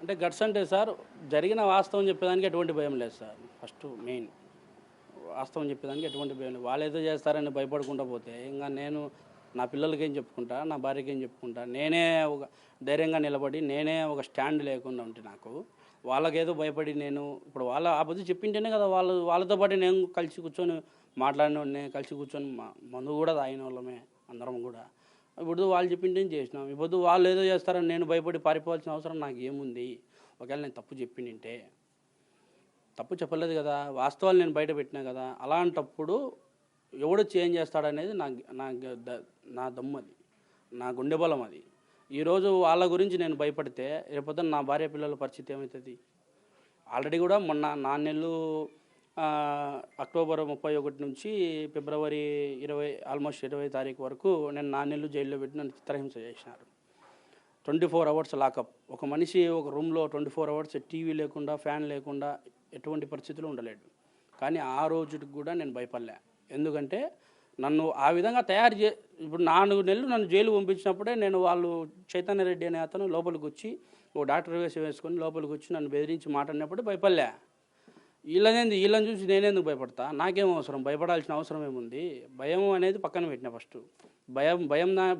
అంటే గట్స్ అంటే సార్, జరిగిన వాస్తవం చెప్పేదానికి ఎటువంటి భయం లేదు సార్. ఫస్ట్ మెయిన్ వాస్తవం చెప్పేదానికి ఎటువంటి భయం లేదు. వాళ్ళు ఏదో చేస్తారని భయపడకుండా పోతే ఇంకా నేను నా పిల్లలకి ఏం చెప్పుకుంటా, నా భార్యకి ఏం చెప్పుకుంటా? నేనే ఒక ధైర్యంగా నిలబడి నేనే ఒక స్టాండ్ లేకుండా ఉంటే నాకు వాళ్ళకేదో భయపడి నేను ఇప్పుడు వాళ్ళ ఆపద చెప్పింటేనే కదా వాళ్ళతో పాటు నేను కలిసి కూర్చొని మాట్లాడిన కలిసి కూర్చొని మందు కూడా తాగిన వాళ్ళమే అందరం కూడా. ఇప్పుడు వాళ్ళు చెప్పింటే చేసినాం. ఇప్పుడు వాళ్ళు ఏదో చేస్తారని నేను భయపడి పారిపోవాల్సిన అవసరం నాకు ఏముంది? ఒకవేళ నేను తప్పు చెప్పింటే, తప్పు చెప్పలేదు కదా, వాస్తవాలు నేను బయట పెట్టినా కదా. అలాంటప్పుడు ఎవడు చేంజ్ చేస్తాడనేది నా దమ్ము, అది నా గుండె బలం. అది ఈరోజు వాళ్ళ గురించి నేను భయపడితే రేపొద్దున నా భార్య పిల్లల పరిస్థితి ఏమవుతుంది? ఆల్రెడీ కూడా మొన్న 4 నెలలు అక్టోబర్ 31 నుంచి ఫిబ్రవరి 20 ఆల్మోస్ట్ 20 తారీఖు వరకు నేను 4 నెలలు జైల్లో పెట్టి నన్ను చిత్రహింస చేసినారు. 24 అవర్స్ లాకప్. ఒక మనిషి ఒక రూమ్లో 24 అవర్స్ టీవీ లేకుండా, ఫ్యాన్ లేకుండా ఎటువంటి పరిస్థితులు ఉండలేడు. కానీ ఆ రోజుకి కూడా నేను భయపడలే. ఎందుకంటే నన్ను ఆ విధంగా ఇప్పుడు 4 నెలలు నన్ను జైలు పంపించినప్పుడే వాళ్ళు చైతన్య రెడ్డి అనే అతను లోపలికి వచ్చి ఓ డాక్టర్ వేసుకొని లోపలికి వచ్చి నన్ను బెదిరించి మాట్లాడినప్పుడు భయపడలే. వీళ్ళని చూసి నేనేందుకు భయపడతా? నాకేం అవసరం? భయపడాల్సిన అవసరం ఏముంది? భయం అనేది పక్కన పెట్టిన ఫస్ట్.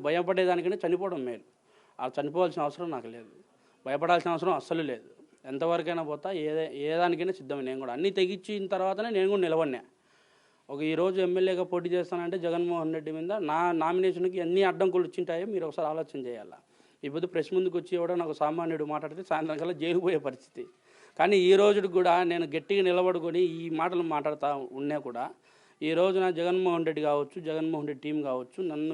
భయపడేదానికంటే చనిపోవడం మేలు. అలా చనిపోవాల్సిన అవసరం నాకు లేదు, భయపడాల్సిన అవసరం అస్సలు లేదు. ఎంతవరకైనా పోతా, ఏ దానికైనా సిద్ధమే. నేను కూడా అన్నీ తెగించిన తర్వాతనే నేను కూడా నిలబడినా. ఈరోజు ఎమ్మెల్యేగా పోటీ చేస్తానంటే జగన్మోహన్ రెడ్డి మీద నా నామినేషన్కి ఎన్ని అడ్డంకులు వచ్చింటాయో మీరు ఒకసారి ఆలోచన చేయాలా. ఇప్పుడు ప్రెస్ ముందుకు వచ్చి ఎవడో నాకు సామాన్యుడు మాట్లాడితే సాయంత్రం కల్లా జైలు పోయే పరిస్థితి. కానీ ఈ రోజుకి కూడా నేను గట్టిగా నిలబడుకొని ఈ మాటలు మాట్లాడుతూ ఉన్నా కూడా ఈ రోజున జగన్మోహన్ రెడ్డి కావచ్చు, జగన్మోహన్ రెడ్డి టీం కావచ్చు, నన్ను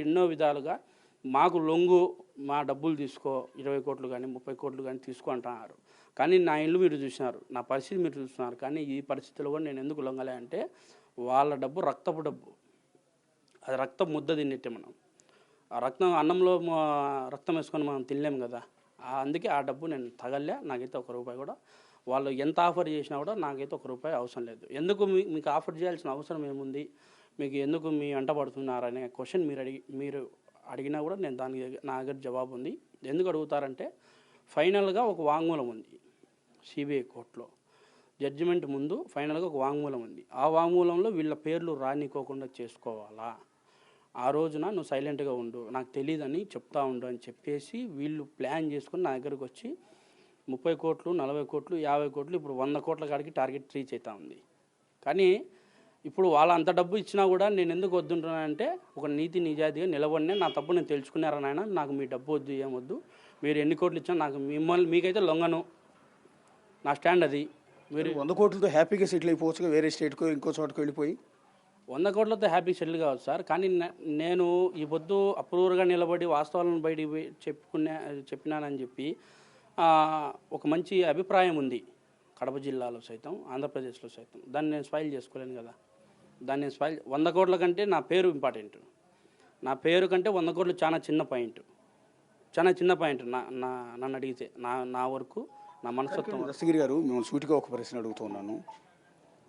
ఎన్నో విధాలుగా మాకు లొంగు, మా డబ్బులు తీసుకో, 20 కోట్లు కానీ 30 కోట్లు కానీ తీసుకో అంటున్నారు. కానీ నా ఇల్లు మీరు చూసినారు, నా పరిస్థితి మీరు చూస్తున్నారు. కానీ ఈ పరిస్థితుల్లో కూడా నేను ఎందుకు లొంగలే అంటే వాళ్ళ డబ్బు రక్తపు డబ్బు, అది రక్తం ముద్ద తిన్నట్టే. మనం ఆ రక్తం అన్నంలో రక్తం వేసుకొని మనం తినలేము కదా. అందుకే ఆ డబ్బు నేను తగలే. నాకైతే 1 రూపాయి కూడా వాళ్ళు ఎంత ఆఫర్ చేసినా కూడా నాకైతే 1 రూపాయి అవసరం లేదు. ఎందుకు మీకు ఆఫర్ చేయాల్సిన అవసరం ఏముంది? మీకు ఎందుకు మీ వెంట పడుతున్నారనే క్వశ్చన్ మీరు అడిగినా కూడా నేను నా దగ్గర జవాబు ఉంది. ఎందుకు అడుగుతారంటే ఫైనల్గా ఒక వాంగ్మూలం ఉంది సిబిఐ కోర్టులో. జడ్జిమెంట్ ముందు ఫైనల్గా ఒక వాంగ్మూలం ఉంది. ఆ వాంగ్మూలంలో వీళ్ళ పేర్లు రానికోకుండా చేసుకోవాలా ఆ రోజున నువ్వు సైలెంట్గా ఉండు, నాకు తెలియదని చెప్తా ఉండు అని చెప్పేసి వీళ్ళు ప్లాన్ చేసుకుని నా దగ్గరకు వచ్చి 30 కోట్లు 40 కోట్లు 50 కోట్లు ఇప్పుడు 100 కోట్ల కాడికి టార్గెట్ రీచ్ అవుతా ఉంది. కానీ ఇప్పుడు వాళ్ళ అంత డబ్బు ఇచ్చినా కూడా నేను ఎందుకు వద్దుంటున్నానంటే ఒక నీతి నిజాయితీగా నిలబడినే నా తప్పు నేను తెలుసుకున్నారా నాయన, నాకు మీ డబ్బు వద్దు ఏమొద్దు, మీరు ఎన్ని కోట్లు ఇచ్చినా నాకు మీకైతే లొంగను, నా స్టాండ్ అది. మీరు 100 కోట్లతో హ్యాపీగా సెటిల్ అయిపోవచ్చుగా, వేరే స్టేట్కో ఇంకో చోటకు వెళ్ళిపోయి. 100 కోట్లతో హ్యాపీ సెటిల్ కావచ్చు సార్, కానీ నేను ఈ పొద్దు అప్రూవర్గా నిలబడి వాస్తవాలను బయటికి చెప్పినానని చెప్పి ఒక మంచి అభిప్రాయం ఉంది కడప జిల్లాలో సైతం, ఆంధ్రప్రదేశ్లో సైతం. దాన్ని నేను స్పాయిల్ చేసుకోలేను కదా. దాన్ని నేను 100 కోట్ల కంటే నా పేరు ఇంపార్టెంట్. నా పేరు కంటే 100 కోట్లు చాలా చిన్న పాయింట్, చాలా చిన్న పాయింట్ నన్ను అడిగితే. నా వరకు నా మనస్తత్వం. దస్తగిరి గారు, మిమ్మల్ని సూటిగా ఒక ప్రశ్న అడుగుతున్నాను.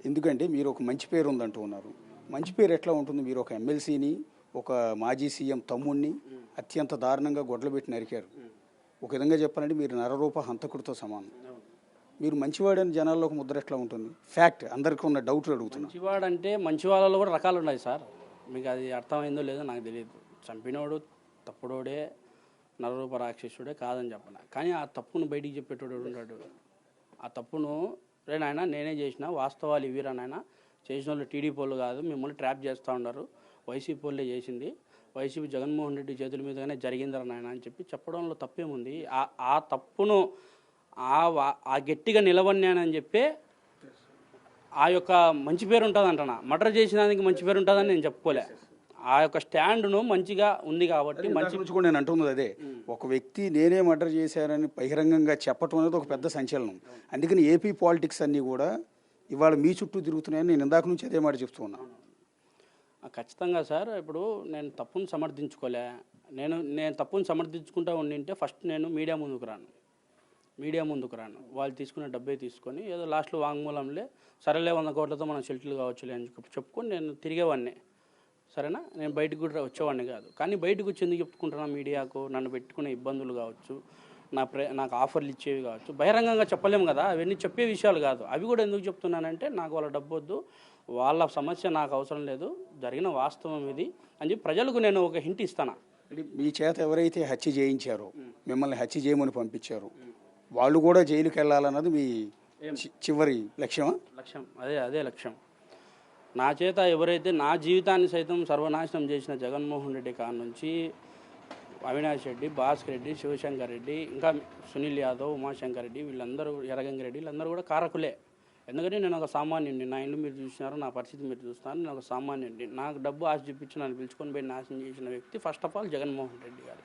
ఎందుకంటే మీరు ఒక మంచి పేరు ఉందంటూ ఉన్నారు. మంచి పేరు ఎట్లా ఉంటుంది? మీరు ఒక ఎమ్మెల్సీని, ఒక మాజీ సీఎం తమ్ముడిని అత్యంత దారుణంగా గొడ్లు పెట్టి నరికారు. ఒక విధంగా చెప్పాలంటే మీరు నరరూప హంతకుడితో సమానం. మీరు మంచివాడని జనాల్లో ఒక ముద్ర ఎట్లా ఉంటుంది? ఫ్యాక్ట్, అందరికీ ఉన్న డౌట్లు అడుగుతున్నాను. మంచివాడంటే మంచి వాళ్ళలో కూడా రకాలు ఉన్నాయి సార్, మీకు అది అర్థమైందో లేదో నాకు తెలియదు. చంపినోడు తప్పుడోడే, నరరూప రాక్షసుడే కాదని చెప్పను, కానీ ఆ తప్పును బయటికి చెప్పేటోడు ఉంటాడు. ఆ తప్పును రే నాయన నేనే చేసిన, వాస్తవాలు ఇవిరా నాయన, చేసిన వాళ్ళు టీడీపీ వాళ్ళు కాదు, మిమ్మల్ని ట్రాప్ చేస్తూ ఉన్నారు, వైసీపీ వాళ్ళే చేసింది, వైసీపీ జగన్మోహన్ రెడ్డి చేతుల మీదగానే జరిగిందిరా నాయన అని చెప్పి చెప్పడంలో తప్పేముంది? ఆ తప్పును ఆ గట్టిగా నిలబడినానని చెప్పి ఆ యొక్క మంచి పేరు ఉంటుంది అంటనా. మర్డర్ చేసినందుకు మంచి పేరు ఉంటుందని నేను చెప్పుకోలే. ఆ యొక్క స్టాండ్ను మంచిగా ఉంది కాబట్టి మంచి నుంచి కూడా నేను అంటున్నది అదే. ఒక వ్యక్తి నేనే మర్డర్ చేశారని బహిరంగంగా చెప్పడం అనేది ఒక పెద్ద సంచలనం. అందుకని ఏపీ పాలిటిక్స్ అన్నీ కూడా ఇవాళ మీ చుట్టూ తిరుగుతున్నాయని నేను ఇందాక నుంచి అదే మాట చెప్తూ ఉన్నాను. ఖచ్చితంగా సార్. ఇప్పుడు నేను తప్పును సమర్థించుకోలే. నేను తప్పును సమర్థించుకుంటూ ఉండింటే ఫస్ట్ నేను మీడియా ముందుకు రాను. వాళ్ళు తీసుకున్న డబ్బే తీసుకొని ఏదో లాస్ట్లో వాంగ్మూలంలే సరేలే 100 కోట్లతో మనం సెటిల్ కావచ్చులే అని చెప్పుకొని నేను తిరిగేవాడిని. సరేనా, నేను బయటకు కూడా వచ్చేవాడిని కాదు. కానీ బయటకు వచ్చి ఎందుకు చెప్పుకుంటున్నా మీడియాకు? నన్ను పెట్టుకునే ఇబ్బందులు కావచ్చు, నాకు ఆఫర్లు ఇచ్చేవి కావచ్చు, బహిరంగంగా చెప్పలేము కదా, అవన్నీ చెప్పే విషయాలు కాదు. అవి కూడా ఎందుకు చెప్తున్నానంటే నాకు వాళ్ళ డబ్బు వద్దు, వాళ్ళ సమస్య నాకు అవసరం లేదు, జరిగిన వాస్తవం ఇది అని చెప్పి ప్రజలకు నేను ఒక హింట్ ఇస్తాను. మీ చేత ఎవరైతే హత్య చేయించారో, మిమ్మల్ని హత్య చేయమని పంపించారు, వాళ్ళు కూడా జైలుకి వెళ్ళాలన్నది మీ చివరి లక్ష్యమా? లక్ష్యం అదే లక్ష్యం. నా చేత ఎవరైతే నా జీవితాన్ని సైతం సర్వనాశనం చేసిన జగన్మోహన్ రెడ్డి కాడ నుంచి అవినాష్ రెడ్డి, భాస్కర్ రెడ్డి, శివశంకర్ రెడ్డి, ఇంకా సునీల్ యాదవ్, ఉమాశంకర్ రెడ్డి, వీళ్ళందరూ, ఎర్రగంగిరెడ్డి, వీళ్ళందరూ కూడా కారకులే. ఎందుకంటే నేను ఒక సామాన్యుడిని, నా ఇల్లు మీరు చూసినారు, నా పరిస్థితి మీరు చూస్తున్నారు, నేను ఒక సామాన్యుడిని. నాకు డబ్బు ఆశ చూపించి నన్ను పిలుచుకొని పోయి నాశనం చేసిన వ్యక్తి first of all Jaganmohan Reddy గారు.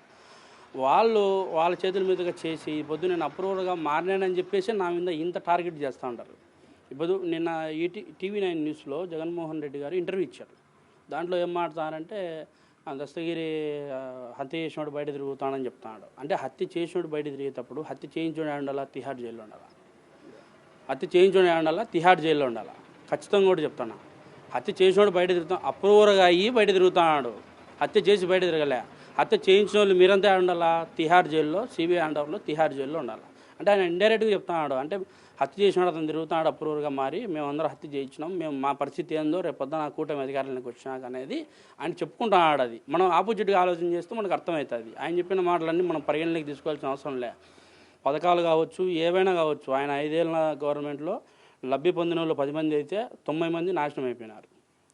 వాళ్ళ చేతుల మీదుగా చేసి పొద్దు నేను అప్రూవర్గా మారినానని చెప్పేసి నా మీద ఇంత టార్గెట్ చేస్తూ ఉంటారు. ఇప్పుడు నిన్న TV9 న్యూస్లో జగన్మోహన్ రెడ్డి గారు ఇంటర్వ్యూ ఇచ్చారు. దాంట్లో ఏం మాట్లాడారంటే దస్తగిరి హత్య చేసినోడు బయట తిరుగుతాడని చెప్తున్నాడు. అంటే హత్య చేసినోడు బయట తిరిగేటప్పుడు హత్య చేయించుకునే ఉండాలా, తిహార్ జైల్లో ఉండాలా? హత్య చేయించుకునే ఉండాలా, తిహార్ జైల్లో ఉండాలా? ఖచ్చితంగా కూడా చెప్తాను. హత్య చేసినోడు బయట తిరుగుతాం, అప్రూవర్గా అయ్యి బయట తిరుగుతున్నాడు, హత్య చేసి బయట తిరగలే. హత్య చేయించిన వాళ్ళు మీరంతా ఉండాలా? తిహార్ జైల్లో, CBI అండర్లో తిహార్ జైల్లో ఉండాలి. అంటే ఆయన ఇండైరెక్ట్గా చెప్తున్నాడు. అంటే హత్య చేసినాడు, అతను తిరుగుతున్నాడు అప్రూవర్గా మారి, మేమందరం హత్య చేయించినాం, మేము మా పరిస్థితి ఏందో రేపు పొద్దున కూటమి అధికారులకు వచ్చినాక అనేది ఆయన చెప్పుకుంటున్నాడు. అది మనం ఆపోజిట్గా ఆలోచన చేస్తే మనకు అర్థమవుతుంది. ఆయన చెప్పిన మాటలన్నీ మనం పరిగణలోకి తీసుకోవాల్సిన అవసరం లే. పథకాలు కావచ్చు, ఏవైనా కావచ్చు, ఆయన 5 ఏళ్ళ గవర్నమెంట్లో లబ్ధి పొందిన వాళ్ళు 10 మంది అయితే 90 మంది నాశనం అయిపోయినారు.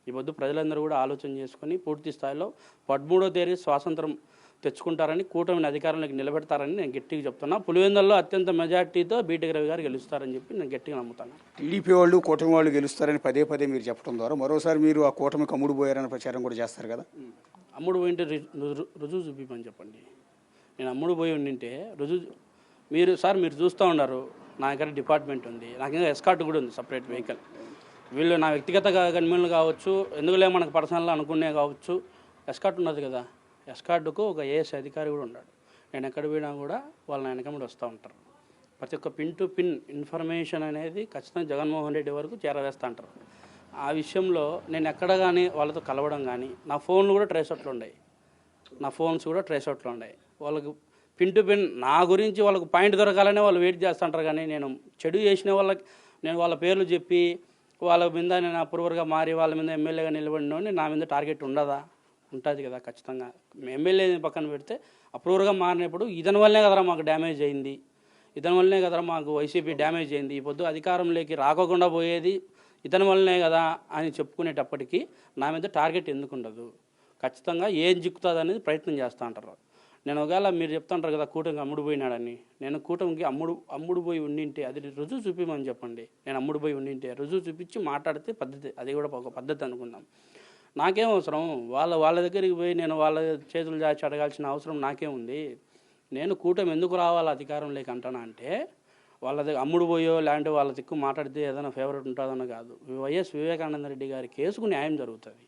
ఈ పొద్దు ప్రజలందరూ కూడా ఆలోచన చేసుకొని పూర్తి స్థాయిలో 13వ తేదీ స్వాతంత్రం తెచ్చుకుంటారని, కూటమిని అధికారంలోకి నిలబెడతారని నేను గట్టిగా చెప్తున్నా. పులివెందుల్లో అత్యంత మెజార్టీతో బీటెక్ రవి గారు గెలుస్తారని చెప్పి నేను గట్టిగా నమ్ముతాను. టీడీపీ వాళ్ళు, కూటమి వాళ్ళు గెలుస్తారని పదే మీరు చెప్పడం ద్వారా మరోసారి మీరు ఆ కూటమికి అమ్ముడు పోయారని ప్రచారం కూడా చేస్తారు కదా. అమ్ముడు పోయింటే రుజువు చూపించమని చెప్పండి. నేను అమ్ముడు పోయి ఉండింటే రుజువు మీరు చూస్తూ ఉన్నారు. నా దగ్గర డిపార్ట్మెంట్ ఉంది, నాకు ఇంకా ఎస్కార్ట్ కూడా ఉంది, సపరేట్ వెహికల్. వీళ్ళు నా వ్యక్తిగత గన్మెన్లు కావచ్చు, ఎందుకులే మనకు పర్సనల్ అనుకునే కావచ్చు, ఎస్కార్ట్ ఉన్నది కదా. ఎస్కార్డుకు ఒక AS అధికారి కూడా ఉన్నాడు. నేను ఎక్కడ పోయినా కూడా వాళ్ళు నా వెనకమ్మడి వస్తూ ఉంటారు. ప్రతి ఒక్క పిన్ టు పిన్ ఇన్ఫర్మేషన్ అనేది ఖచ్చితంగా జగన్మోహన్ రెడ్డి వరకు చేరవేస్తూ ఉంటారు. ఆ విషయంలో నేను ఎక్కడ కానీ వాళ్ళతో కలవడం కానీ, నా ఫోన్లు కూడా ట్రేస్ అవుట్లు ఉన్నాయి. వాళ్ళకు పిన్ టు పిన్ నా గురించి వాళ్ళకు పాయింట్ దొరకాలనే వాళ్ళు వెయిట్ చేస్తుంటారు. కానీ నేను చెడు చేసిన వాళ్ళకి నేను వాళ్ళ పేర్లు చెప్పి వాళ్ళ మీద నేను అప్రూవర్గా మారి వాళ్ళ మీద ఎమ్మెల్యేగా నిలబడినోని నా మీద టార్గెట్ ఉండదా? ఉంటుంది కదా ఖచ్చితంగా. ఎమ్మెల్యే పక్కన పెడితే అప్రూవర్గా మారినప్పుడు ఇతని వల్లనే కదరా మాకు డ్యామేజ్ అయింది, ఇతని వల్లనే కదరా మాకు వైసీపీ డ్యామేజ్ అయింది, ఈ పొద్దు అధికారంలోకి రాకోకుండా పోయేది ఇతని వల్లనే కదా అని చెప్పుకునేటప్పటికీ నా మీద టార్గెట్ ఎందుకు ఉండదు? ఖచ్చితంగా ఏం చిక్కుతుంది అనేది ప్రయత్నం చేస్తూ ఉంటారు. నేను ఒకవేళ మీరు చెప్తుంటారు కదా కూటమికి అమ్ముడు పోయినాడని, నేను కూటమికి అమ్ముడు పోయి ఉండింటే అది రుజువు చూపిమని చెప్పండి. నేను అమ్ముడు పోయి ఉండింటే రుజువు చూపించి మాట్లాడితే పద్ధతి, అది కూడా ఒక పద్ధతి అనుకుందాం. నాకేం అవసరం? వాళ్ళ దగ్గరికి పోయి నేను వాళ్ళ చేతులు చాచి అడగాల్సిన అవసరం నాకేముంది? నేను కూటమి ఎందుకు రావాలి అధికారంలోకి అంటానా అంటే, వాళ్ళ దగ్గర అమ్ముడు పోయో లేదంటే వాళ్ళ దిక్కు మాట్లాడితే ఏదైనా ఫేవరెట్ ఉంటుందనో కాదు. వైఎస్ వివేకానంద రెడ్డి గారి కేసుకు న్యాయం జరుగుతుంది.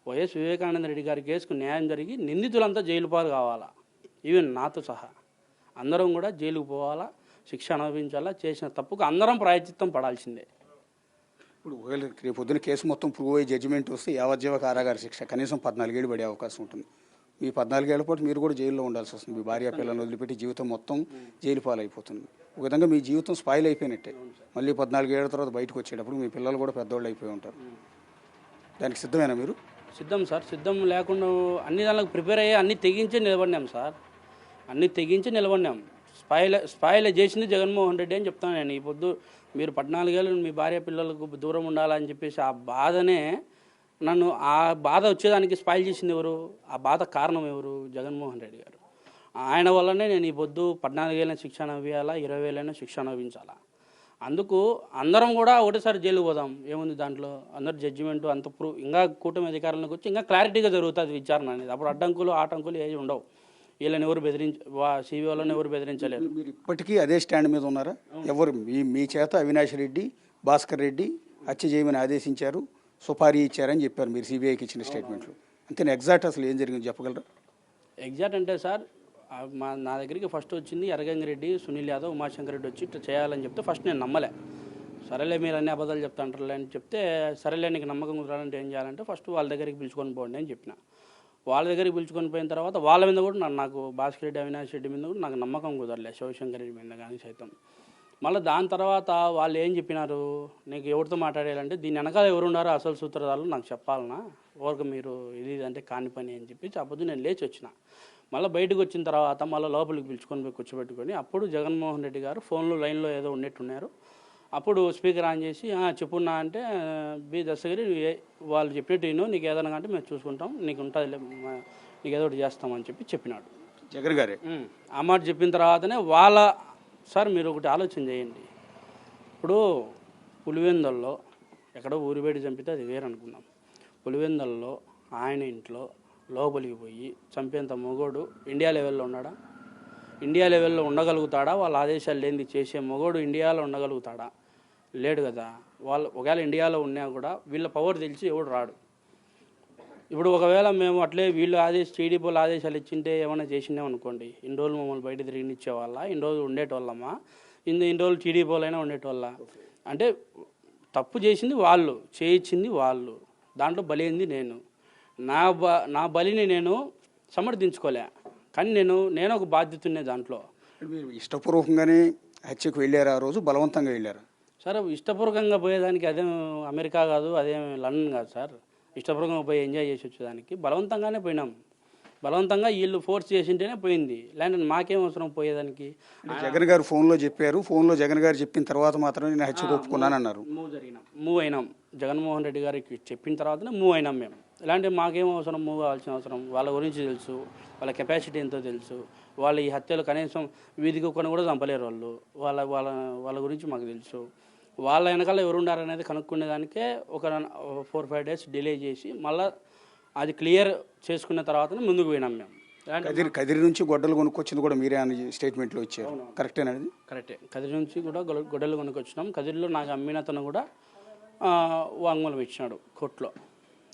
వైఎస్ వివేకానంద రెడ్డి గారి కేసుకు న్యాయం జరిగి నిందితులంతా జైలు పాలు కావాలా, ఈవెన్ నాతో సహా అందరం కూడా జైలుకు పోవాలా, శిక్ష అనుభవించాలా, చేసిన తప్పుకు అందరం ప్రాయశ్చిత్తం పడాల్సిందే. ఇప్పుడు ఒకవేళ రేపు పొద్దున కేసు మొత్తం ప్రూవ్ అయ్యి జడ్జిమెంట్ వస్తే యావజ్జీవ కారాగార శిక్ష కనీసం 14 ఏళ్ళు పడే అవకాశం ఉంటుంది. మీ 14 ఏళ్ల పాటు మీరు కూడా జైల్లో ఉండాల్సి వస్తుంది. మీ భార్య పిల్లలను వదిలిపెట్టి జీవితం మొత్తం జైలు పాలైపోతుంది. ఒక విధంగా మీ జీవితం స్పాయిల్ అయిపోయినట్టే. మళ్ళీ 14 ఏళ్ల తర్వాత బయటకు వచ్చేటప్పుడు మీ పిల్లలు కూడా పెద్దవాళ్ళు అయిపోయి ఉంటారు. దానికి సిద్ధమేనా మీరు? సిద్ధం సార్. సిద్ధం లేకుండా అన్ని దానికి ప్రిపేర్ అయ్యి అన్నీ తెగించి నిలబడినాం సార్. అన్నీ తెగించి నిలబడినాం. స్పాయిల్ చేసింది జగన్మోహన్ రెడ్డి అని చెప్తాను నేను. ఈ పొద్దు మీరు 14 ఏళ్ళు మీ భార్య పిల్లలకు దూరం ఉండాలని చెప్పేసి ఆ బాధనే నన్ను, ఆ బాధ వచ్చేదానికి స్పాయిల్ చేసింది ఎవరు? ఆ బాధ కారణం ఎవరు? జగన్మోహన్ రెడ్డి గారు. ఆయన వల్లనే నేను ఈ పొద్దు 14 ఏళ్ళ శిక్ష అనుభవించాలా, 20 ఏళ్ళైనా శిక్ష అనుభవించాలా. అందుకు అందరం కూడా ఒకటేసారి జైలు పోదాం, ఏముంది దాంట్లో? అందరు జడ్జిమెంట్ అంత ఇంకా కూటమి అధికారంలోకి వచ్చి ఇంకా క్లారిటీగా జరుగుతుంది విచారణ అనేది. అప్పుడు అడ్డంకులు ఆటంకులు ఏవి ఉండవు. వీళ్ళని ఎవరు సిబిఐ వాళ్ళని ఎవరు బెదిరించలేరు. మీరు ఇప్పటికీ అదే స్టాండ్ మీద ఉన్నారా? ఎవరు మీ చేత అవినాష్ రెడ్డి, భాస్కర్ రెడ్డి హత్య చేయమని ఆదేశించారు, సుపారీ ఇచ్చారని చెప్పారు మీరు సిబిఐకి ఇచ్చిన స్టేట్మెంట్లు. అంతే, ఎగ్జాక్ట్ అసలు ఏం జరిగింది చెప్పగలరా? ఎగ్జాక్ట్ అంటే సార్, నా దగ్గరికి ఫస్ట్ వచ్చింది ఎర్రగంగిరెడ్డి, సునీల్ యాదవ్, ఉమాశంకర్ రెడ్డి వచ్చి ఇట్లా చేయాలని చెప్తే ఫస్ట్ నేను నమ్మలే. సరేలే మీరు అన్ని అబద్ధాలు చెప్తాంటారులే అని చెప్తే, సరేలే నీకు నమ్మకం కుదరాలంటే ఏం చేయాలంటే ఫస్ట్ వాళ్ళ దగ్గరికి పిలుచుకొని పోండి అని చెప్పిన. వాళ్ళ దగ్గరికి పిలుచుకొని పోయిన తర్వాత వాళ్ళ మీద కూడా నాకు భాస్కర్ రెడ్డి, అవినాష్ రెడ్డి మీద కూడా నాకు నమ్మకం కుదరలే, శివశంకర్ రెడ్డి మీద కానీ సైతం. మళ్ళీ దాని తర్వాత వాళ్ళు ఏం చెప్పినారు, నీకు ఎవరితో మాట్లాడాలంటే దీని వెనకాల ఎవరున్నారో అసలు సూత్రధారులు నాకు చెప్పాలన్నా, ఓరక మీరు ఇది అంటే కాని పని అని చెప్పి అప్పుడు నేను లేచి వచ్చిన. మళ్ళీ బయటకు వచ్చిన తర్వాత మళ్ళీ లోపలికి పిలుచుకొని పోయి కూర్చోబెట్టుకొని అప్పుడు జగన్మోహన్ రెడ్డి గారు ఫోన్లో లైన్లో ఏదో ఉన్నట్టున్నారు. అప్పుడు స్పీకర్ ఆన్ చేసి చెప్పున్నా అంటే, బి దస్తగిరి వాళ్ళు చెప్పినట్టు నీకు ఏదైనా అంటే మేము చూసుకుంటాం, నీకు ఉంటుంది, నీకు ఏదో ఒకటి చేస్తామని చెప్పినాడు జగన్ గారే. ఆ మాట చెప్పిన తర్వాతనే సార్ మీరు ఒకటి ఆలోచన చేయండి. ఇప్పుడు పులివెందుల్లో ఎక్కడో ఊరి బయట చంపితే అది వేరు అనుకున్నాం. పులివెందుల్లో ఆయన ఇంట్లో లోపలికి పోయి చంపేంత మొగోడు ఇండియా లెవెల్లో ఉన్నాడా? ఇండియా లెవెల్లో ఉండగలుగుతాడా? వాళ్ళ ఆదేశాలు లేనిది చేసే మొగోడు ఇండియాలో ఉండగలుగుతాడా? లేడు కదా. వాళ్ళు ఒకవేళ ఇండియాలో ఉన్నా కూడా వీళ్ళ పవర్ తెలిసి ఎవడు రాడు. ఇప్పుడు ఒకవేళ మేము అట్లే వీళ్ళు టీడీపీలు ఆదేశాలు ఇచ్చింటే ఏమైనా చేసిందేమో అనుకోండి, ఇన్ని రోజులు మమ్మల్ని బయట తిరిగినిచ్చేవాళ్ళ, ఇన్ని రోజులు ఉండేటోళ్ళమ్మా, ఇన్ని రోజులు టీడీపీలైనా ఉండేటోళ్ళ అంటే తప్పు చేసింది వాళ్ళు, చేయించింది వాళ్ళు, దాంట్లో బలైంది నేను. నా బలిని నేను సమర్థించుకోలే, కానీ నేను ఒక బాధ్యతనే దాంట్లో. మీరు ఇష్టపూర్వకంగానే హత్యకు వెళ్ళారు, ఆ రోజు బలవంతంగా వెళ్ళారు? సార్ ఇష్టపూర్వకంగా పోయేదానికి అదేం అమెరికా కాదు, అదేం లండన్ కాదు సార్. ఇష్టపూర్వకంగా పోయి ఎంజాయ్ చేసి వచ్చేదానికి బలవంతంగానే పోయినాం. బలవంతంగా వీళ్ళు ఫోర్స్ చేసింటేనే పోయింది, లేదంటే మాకేం అవసరం పోయేదానికి. జగన్ గారు ఫోన్లో చెప్పారు, ఫోన్లో జగన్ గారు చెప్పిన తర్వాత మాత్రమే నేను హత్య ఒప్పుకున్నాను అన్నారు. మూవ్ అయినాం, జగన్మోహన్ రెడ్డి గారికి చెప్పిన తర్వాతనే మూవ్ అయినాం మేము. ఇలాంటి మాకేం అవసరం మూవ్ కావాల్సిన అవసరం? వాళ్ళ గురించి తెలుసు, వాళ్ళ కెపాసిటీ ఎంతో తెలుసు. వాళ్ళ ఈ హత్యలు కనీసం వీధికి కొన్ని కూడా చంపలేరు వాళ్ళు. వాళ్ళ గురించి మాకు తెలుసు. వాళ్ళ వెనకాల ఎవరు ఉండారనేది కనుక్కునేదానికే ఒక 4-5 days డిలే చేసి మళ్ళీ అది క్లియర్ చేసుకున్న తర్వాతనే ముందుకు పోయినాం మేము. కదిరి నుంచి గొడ్డలు కొనుక్కొచ్చింది కూడా మీరే అని స్టేట్మెంట్లో ఇచ్చారు, కరెక్టేనండి? కరెక్టే. కదిరి నుంచి కూడా గొడ్డలు కొనుక్కొచ్చినాం. కదిరిలో నాకు అమ్మినతను కూడా వాంగ్మూలం ఇచ్చినాడు కోర్టులో.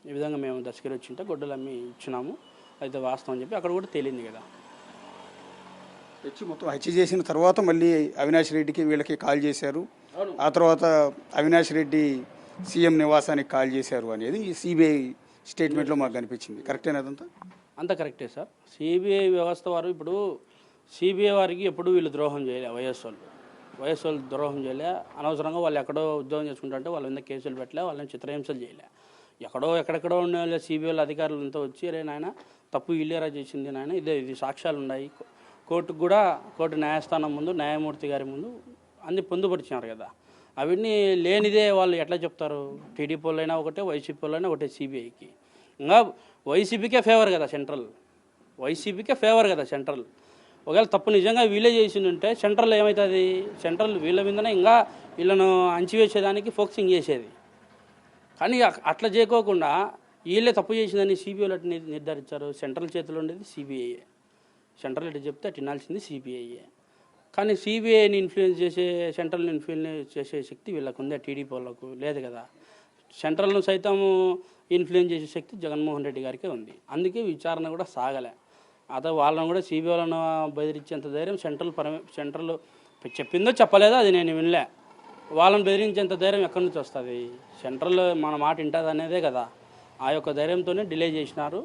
ఈ విధంగా మేము దశగిరి వచ్చింటే గొడ్డలు అమ్మి ఇచ్చినాము, అయితే వాస్తవం అని చెప్పి అక్కడ కూడా తేలింది కదా. తెచ్చి మొత్తం హత్య చేసిన తర్వాత మళ్ళీ అవినాష్ రెడ్డికి వీళ్ళకి కాల్ చేశారు. ఆ తర్వాత అవినాష్ రెడ్డి సీఎం నివాసానికి కాల్ చేశారు అనేది ఈ సిబిఐ స్టేట్మెంట్లో మాకు కనిపించింది. కరెక్టేనా? అదంతా అంత కరెక్టే సార్. సిబిఐ వ్యవస్థ వారు ఇప్పుడు సిబిఐ వారికి ఎప్పుడు వీళ్ళు ద్రోహం చేయలే. వైఎస్ వాళ్ళు ద్రోహం చేయలే. అనవసరంగా వాళ్ళు ఎక్కడో ఉద్యోగం చేసుకుంటుంటే వాళ్ళ మీద కేసులు పెట్టలే, వాళ్ళని చిత్రహింసలు చేయలే. ఎక్కడెక్కడో ఉండే వాళ్ళు సిబిఐ అధికారులంతా వచ్చి రే నాయన తప్పు వీళ్ళేరా చేసింది నాయన ఇది సాక్ష్యాలు ఉన్నాయి కోర్టు న్యాయస్థానం ముందు న్యాయమూర్తి గారి ముందు అన్ని పొందుపరిచినారు కదా. అవన్నీ లేనిదే వాళ్ళు ఎట్లా చెప్తారు? టీడీపీ వాళ్ళైనా ఒకటే, వైసీపీ వాళ్ళైనా ఒకటే సిబిఐకి. ఇంకా వైసీపీకే ఫేవర్ కదా సెంట్రల్. ఒకవేళ తప్పు నిజంగా వీళ్ళే చేసిందంటే సెంట్రల్ ఏమవుతుంది? సెంట్రల్ వీళ్ళ మీదనే ఇంకా వీళ్ళను అంచివేసేదానికి ఫోకసింగ్ చేసేది. కానీ అట్లా చేయకోకుండా వీళ్ళే తప్పు చేసిందని సిబిఐలో నిర్ధారించారు. సెంట్రల్ చేతిలో ఉండేది సిబిఐఏ. సెంట్రల్ ఎటు చెప్తే అటు వినాల్సింది సిబిఐఏ. కానీ సిబిఐని ఇన్ఫ్లుయెన్స్ చేసే, సెంట్రల్ని ఇన్ఫ్లుయెన్స్ చేసే శక్తి వీళ్ళకు ఉంది, టీడీపీ వాళ్ళకు లేదు కదా. సెంట్రల్ను సైతం ఇన్ఫ్లుయెన్స్ చేసే శక్తి జగన్మోహన్ రెడ్డి గారికే ఉంది. అందుకే విచారణ కూడా సాగలే. వాళ్ళని కూడా సిబిఐ వాళ్ళను బెదిరించేంత ధైర్యం సెంట్రల్ చెప్పిందో చెప్పలేదో అది నేను వినలే. వాళ్ళని బెదిరించేంత ధైర్యం ఎక్కడి నుంచి వస్తుంది? సెంట్రల్ మన మాట వింటుంది అనేదే కదా. ఆ యొక్క ధైర్యంతోనే డిలే చేసినారు.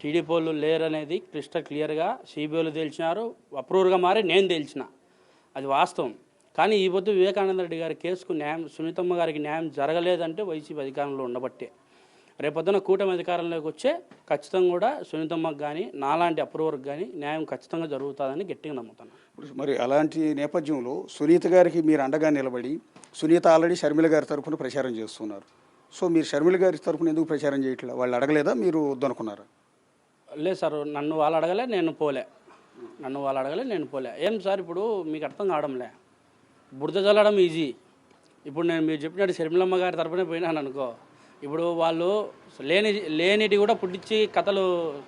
టీడీపీ వాళ్ళు లేరు అనేది క్రిస్టల్ క్లియర్గా సిబిఐలు తేల్చినారు. అప్రూవర్గా మారి నేను తేల్చిన, అది వాస్తవం. కానీ ఈ పొద్దు వివేకానంద రెడ్డి గారి కేసుకు న్యాయం, సునీతమ్మ గారికి న్యాయం జరగలేదంటే వైసీపీ అధికారంలో ఉండబట్టే. రేపొద్దున కూటమి అధికారంలోకి వచ్చే ఖచ్చితంగా కూడా సునీతమ్మకు కానీ నాలాంటి అప్రూవర్కి కానీ న్యాయం ఖచ్చితంగా జరుగుతుందని గట్టిగా నమ్ముతాను. మరి అలాంటి నేపథ్యంలో సునీత గారికి మీరు అండగా నిలబడి, సునీత ఆల్రెడీ షర్మిల గారి తరఫున ప్రచారం చేస్తున్నారు. సో మీరు షర్మిల గారి తరఫున ఎందుకు ప్రచారం చేయట్లేదు? వాళ్ళు అడగలేదా, మీరు వద్దనుకున్నారా? లేదు సార్, నన్ను వాళ్ళు అడగలే, నేను పోలే. ఏం సార్ ఇప్పుడు మీకు అర్థం కావడంలే. బురద చల్లడం ఈజీ. ఇప్పుడు నేను మీరు చెప్పినట్టు షర్మిలమ్మ గారి తరఫున పోయినాను అనుకో, ఇప్పుడు వాళ్ళు లేనిటి కూడా పుట్టించి కథలు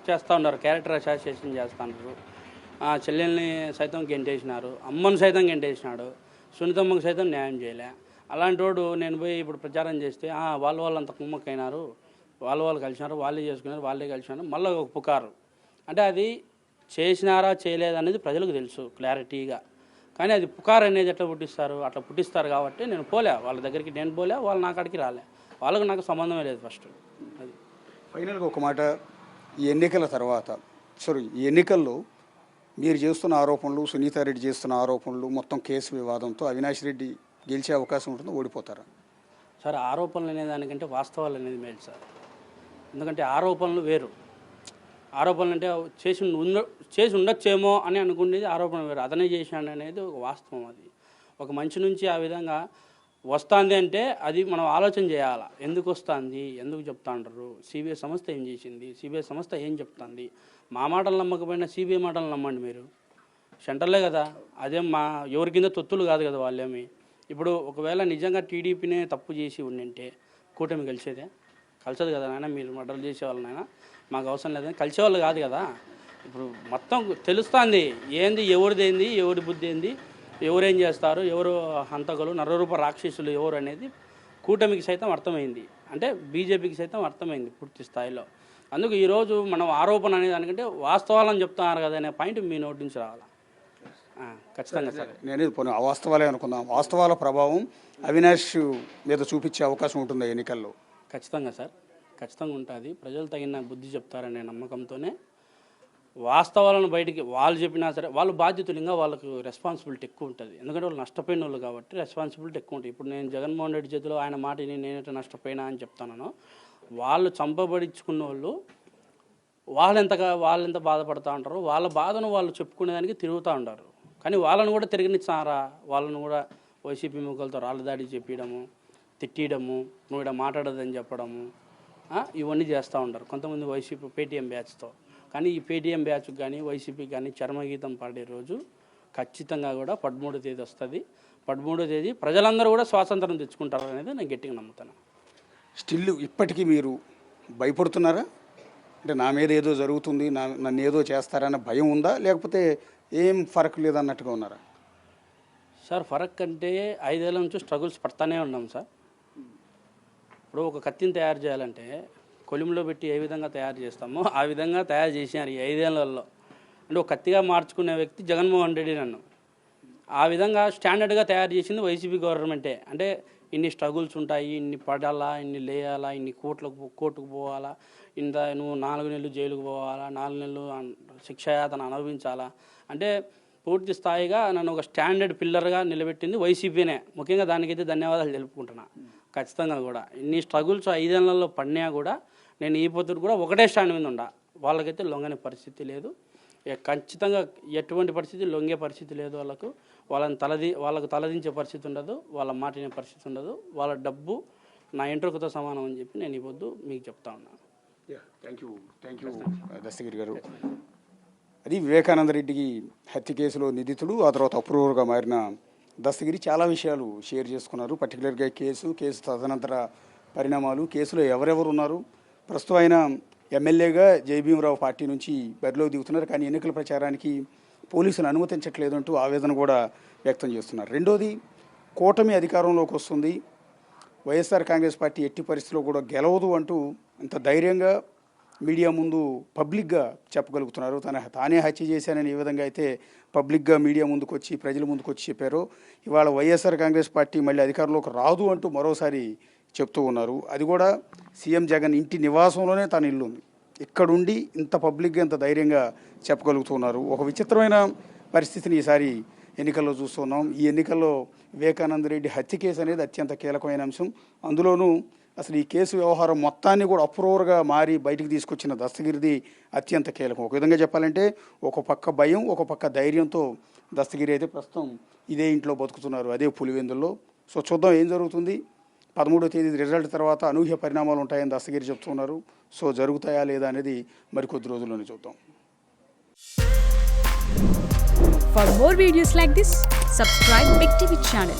చేస్తూ ఉన్నారు, క్యారెక్టర్ అసోసియేషన్ చేస్తూ ఉన్నారు. చెల్లెల్ని సైతం గెంటేసినారు, అమ్మను సైతం గెంటేసినాడు, సునీతమ్మకు సైతం న్యాయం చేయలే. అలాంటి వాడు నేను పోయి ఇప్పుడు ప్రచారం చేస్తే వాళ్ళంతా కుమ్మక్కైనారు, వాళ్ళు కలిసినారు, వాళ్ళే చేసుకున్నారు, వాళ్ళే కలిసినారు, మళ్ళీ ఒక పుకారు. అంటే అది చేసినారా చేయలేదనేది ప్రజలకు తెలుసు క్లారిటీగా. కానీ అది పుకారు అనేది ఎట్లా పుట్టిస్తారు? అట్లా పుట్టిస్తారు కాబట్టి నేను పోలే వాళ్ళ దగ్గరికి, నేను పోలే, వాళ్ళు నా కాడికి రాలే. వాళ్ళకు నాకు సంబంధమే లేదు ఫస్ట్. అది ఫైనల్గా ఒక మాట, ఈ ఎన్నికల తర్వాత ఈ ఎన్నికల్లో మీరు చేస్తున్న ఆరోపణలు, సునీతారెడ్డి చేస్తున్న ఆరోపణలు, మొత్తం కేసు వివాదంతో అవినాష్ రెడ్డి గెలిచే అవకాశం ఉంటుందో, ఓడిపోతారా? సార్, ఆరోపణలు అనేదానికంటే వాస్తవాలు అనేది మేలు సార్. ఎందుకంటే ఆరోపణలు వేరు. ఆరోపణలు అంటే చేసి ఉండొచ్చేమో అని అనుకునేది ఆరోపణ వేరు. అతనే చేశాడు అనేది ఒక వాస్తవం. అది ఒక మనిషి నుంచి ఆ విధంగా వస్తుంది అంటే అది మనం ఆలోచన చేయాలి. ఎందుకు వస్తుంది, ఎందుకు చెప్తా ఉంటారు, సిబిఐ సంస్థ ఏం చేసింది, సిబిఐ సంస్థ ఏం చెప్తుంది. మా మాటలు నమ్మకపోయినా సిబిఐ మాటలు నమ్మండి మీరు. సెంటర్లే కదా, అదేం ఎవరి కింద తొత్తులు కాదు కదా వాళ్ళేమి. ఇప్పుడు ఒకవేళ నిజంగా టీడీపీనే తప్పు చేసి ఉండింటే కూటమి కలిసేది కదా నాయన. మీరు మర్డర్లు చేసేవాళ్ళనైనా మాకు అవసరం లేదని కలిసేవాళ్ళు కాదు కదా. ఇప్పుడు మొత్తం తెలుస్తుంది ఏంది, ఎవరిదేంది, ఎవరి బుద్ధి ఏంది, ఎవరేం చేస్తారు, ఎవరు హంతకులు, నరరూప రాక్షసులు ఎవరు అనేది కూటమికి సైతం అర్థమైంది. అంటే బీజేపీకి సైతం అర్థమైంది పూర్తి స్థాయిలో. అందుకు ఈరోజు మనం ఆరోపణ అనే దానికంటే వాస్తవాలని చెప్తున్నారు కదా అనే పాయింట్ మీ నోటి నుంచి రావాలి. ఖచ్చితంగా సార్, నేను అవాస్తవాలే అనుకున్నాను. వాస్తవాల ప్రభావం అవినాష్ మీద చూపించే అవకాశం ఉంటుంది ఎన్నికల్లో. ఖచ్చితంగా సార్, ఖచ్చితంగా ఉంటుంది. ప్రజలు తగిన బుద్ధి చెప్తారనే నమ్మకంతోనే వాస్తవాలను బయటికి వాళ్ళు చెప్పినా సరే వాళ్ళు బాధ్యతలు, ఇంకా వాళ్ళకు రెస్పాన్సిబిలిటీ ఎక్కువ ఉంటుంది. ఎందుకంటే వాళ్ళు నష్టపోయిన వాళ్ళు కాబట్టి రెస్పాన్సిబిలిటీ ఎక్కువ ఉంటుంది. ఇప్పుడు నేను జగన్మోహన్ రెడ్డి చేతిలో ఆయన మాట నేనైతే నష్టపోయినా అని చెప్తాను. వాళ్ళు చంపబడించుకున్న వాళ్ళు ఎంత బాధపడుతూ ఉంటారో వాళ్ళ బాధను వాళ్ళు చెప్పుకునేదానికి తిరుగుతూ ఉంటారు. కానీ వాళ్ళను కూడా తిరగనిచ్చారా? వాళ్ళను కూడా వైసీపీ ముఖాలతో రాళ్ళ దాడి చెప్పడము, తిట్టడము, నువ్వు ఇక్కడ మాట్లాడదని చెప్పడము, ఇవన్నీ చేస్తూ ఉంటారు కొంతమంది వైసీపీ పేటీఎం బ్యాచ్తో. కానీ ఈ పేటీఎం బ్యాచ్కి కానీ వైసీపీకి కానీ చర్మగీతం పాడే రోజు ఖచ్చితంగా కూడా 13వ తేదీ వస్తుంది. 13వ తేదీ ప్రజలందరూ కూడా స్వాతంత్రం తెచ్చుకుంటారు అనేది నేను గట్టిగా నమ్ముతాను. స్టిల్ ఇప్పటికీ మీరు భయపడుతున్నారా? అంటే నా మీద ఏదో జరుగుతుంది, నన్ను ఏదో చేస్తారన్న భయం ఉందా, లేకపోతే ఏం ఫరక్ లేదన్నట్టుగా ఉన్నారా? సార్, ఫరక్ అంటే 5 ఏళ్ళ నుంచి స్ట్రగుల్స్ పడతానే ఉన్నాం సార్. ఇప్పుడు ఒక కత్తిని తయారు చేయాలంటే కొలిమిలో పెట్టి ఏ విధంగా తయారు చేస్తామో ఆ విధంగా తయారు చేసినారు ఈ 5 ఏళ్లలో. అంటే ఒక కత్తిగా మార్చుకునే వ్యక్తి జగన్మోహన్ రెడ్డి నన్ను. ఆ విధంగా స్టాండర్డ్గా తయారు చేసింది వైసీపీ గవర్నమెంటే. అంటే ఇన్ని స్ట్రగుల్స్ ఉంటాయి, ఇన్ని పడాలా, ఇన్ని లేయాలా, ఇన్ని కోర్టుకు పోవాలా, నువ్వు 4 నెలలు జైలుకు పోవాలా, 4 నెలలు శిక్షాయాతన అనుభవించాలా. అంటే పూర్తి స్థాయిగా నన్ను ఒక స్టాండర్డ్ పిల్లర్గా నిలబెట్టింది వైసీపీనే. ముఖ్యంగా దానికైతే ధన్యవాదాలు తెలుపుకుంటున్నా. ఖచ్చితంగా కూడా ఇన్ని స్ట్రగుల్స్ 5 ఏళ్లలో పడినా కూడా నేను ఈ పొద్దురు కూడా ఒకటే స్టాండ్ మీద ఉండా. వాళ్ళకైతే లొంగని పరిస్థితి లేదు. ఖచ్చితంగా ఎటువంటి పరిస్థితి లొంగే పరిస్థితి లేదు. వాళ్ళకు తలదించే పరిస్థితి ఉండదు, వాళ్ళ మాట వినే పరిస్థితి ఉండదు. వాళ్ళ డబ్బు నా ఎంట్రుకతో సమానం అని చెప్పి నేను ఈ పొద్దు మీకు చెప్తా ఉన్నాను. థ్యాంక్ యూ దస్తగిరి గారు. అది వివేకానంద రెడ్డికి హత్య కేసులో నిందితుడు, ఆ తర్వాత అప్రూవర్గా మారిన దస్తగిరి చాలా విషయాలు షేర్ చేసుకున్నారు. పర్టికులర్గా కేసు తదనంతర పరిణామాలు, కేసులో ఎవరెవరు ఉన్నారు, ప్రస్తుతం ఆయన ఎమ్మెల్యేగా జయభీమరావు పార్టీ నుంచి బరిలోకి దిగుతున్నారు, కానీ ఎన్నికల ప్రచారానికి పోలీసులు అనుమతించట్లేదు అంటూ ఆవేదన కూడా వ్యక్తం చేస్తున్నారు. రెండోది, కూటమి అధికారంలోకి వస్తుంది, వైఎస్ఆర్ కాంగ్రెస్ పార్టీ ఎట్టి పరిస్థితిలో కూడా గెలవదు అంటూ ఇంత ధైర్యంగా మీడియా ముందు పబ్లిక్గా చెప్పగలుగుతున్నారు. తానే హత్య చేశానని ఏ విధంగా అయితే పబ్లిక్గా మీడియా ముందుకు వచ్చి ప్రజల ముందుకు వచ్చి చెప్పారో, ఇవాళ వైఎస్ఆర్ కాంగ్రెస్ పార్టీ మళ్ళీ అధికారంలోకి రాదు అంటూ మరోసారి చెప్తూ ఉన్నారు. అది కూడా సీఎం జగన్ ఇంటి నివాసంలోనే తన ఇల్లు ఉంది. ఇక్కడుండి ఇంత పబ్లిక్గా ఇంత ధైర్యంగా చెప్పగలుగుతున్నారు. ఒక విచిత్రమైన పరిస్థితిని ఈసారి ఎన్నికల్లో చూస్తున్నాం. ఈ ఎన్నికల్లో వివేకానంద రెడ్డి హత్య కేసు అనేది అత్యంత కీలకమైన అంశం. అందులోనూ అసలు ఈ కేసు వ్యవహారం మొత్తాన్ని కూడా అప్రూవర్గా మారి బయటికి తీసుకొచ్చిన దస్తగిరిది అత్యంత కీలకం. ఒక విధంగా చెప్పాలంటే ఒక పక్క భయం, ఒక పక్క ధైర్యంతో దస్తగిరి అయితే ప్రస్తుతం ఇదే ఇంట్లో బతుకుతున్నారు, అదే పులివెందుల్లో. సో చూద్దాం ఏం జరుగుతుంది. 13వ తేదీ రిజల్ట్ తర్వాత అనూహ్య పరిణామాలు ఉంటాయని దస్తగిరి చెప్తున్నారు. సో జరుగుతాయా లేదా అనేది మరికొద్ది రోజుల్లోనే చూద్దాం. For more videos like this, subscribe Big TV channel.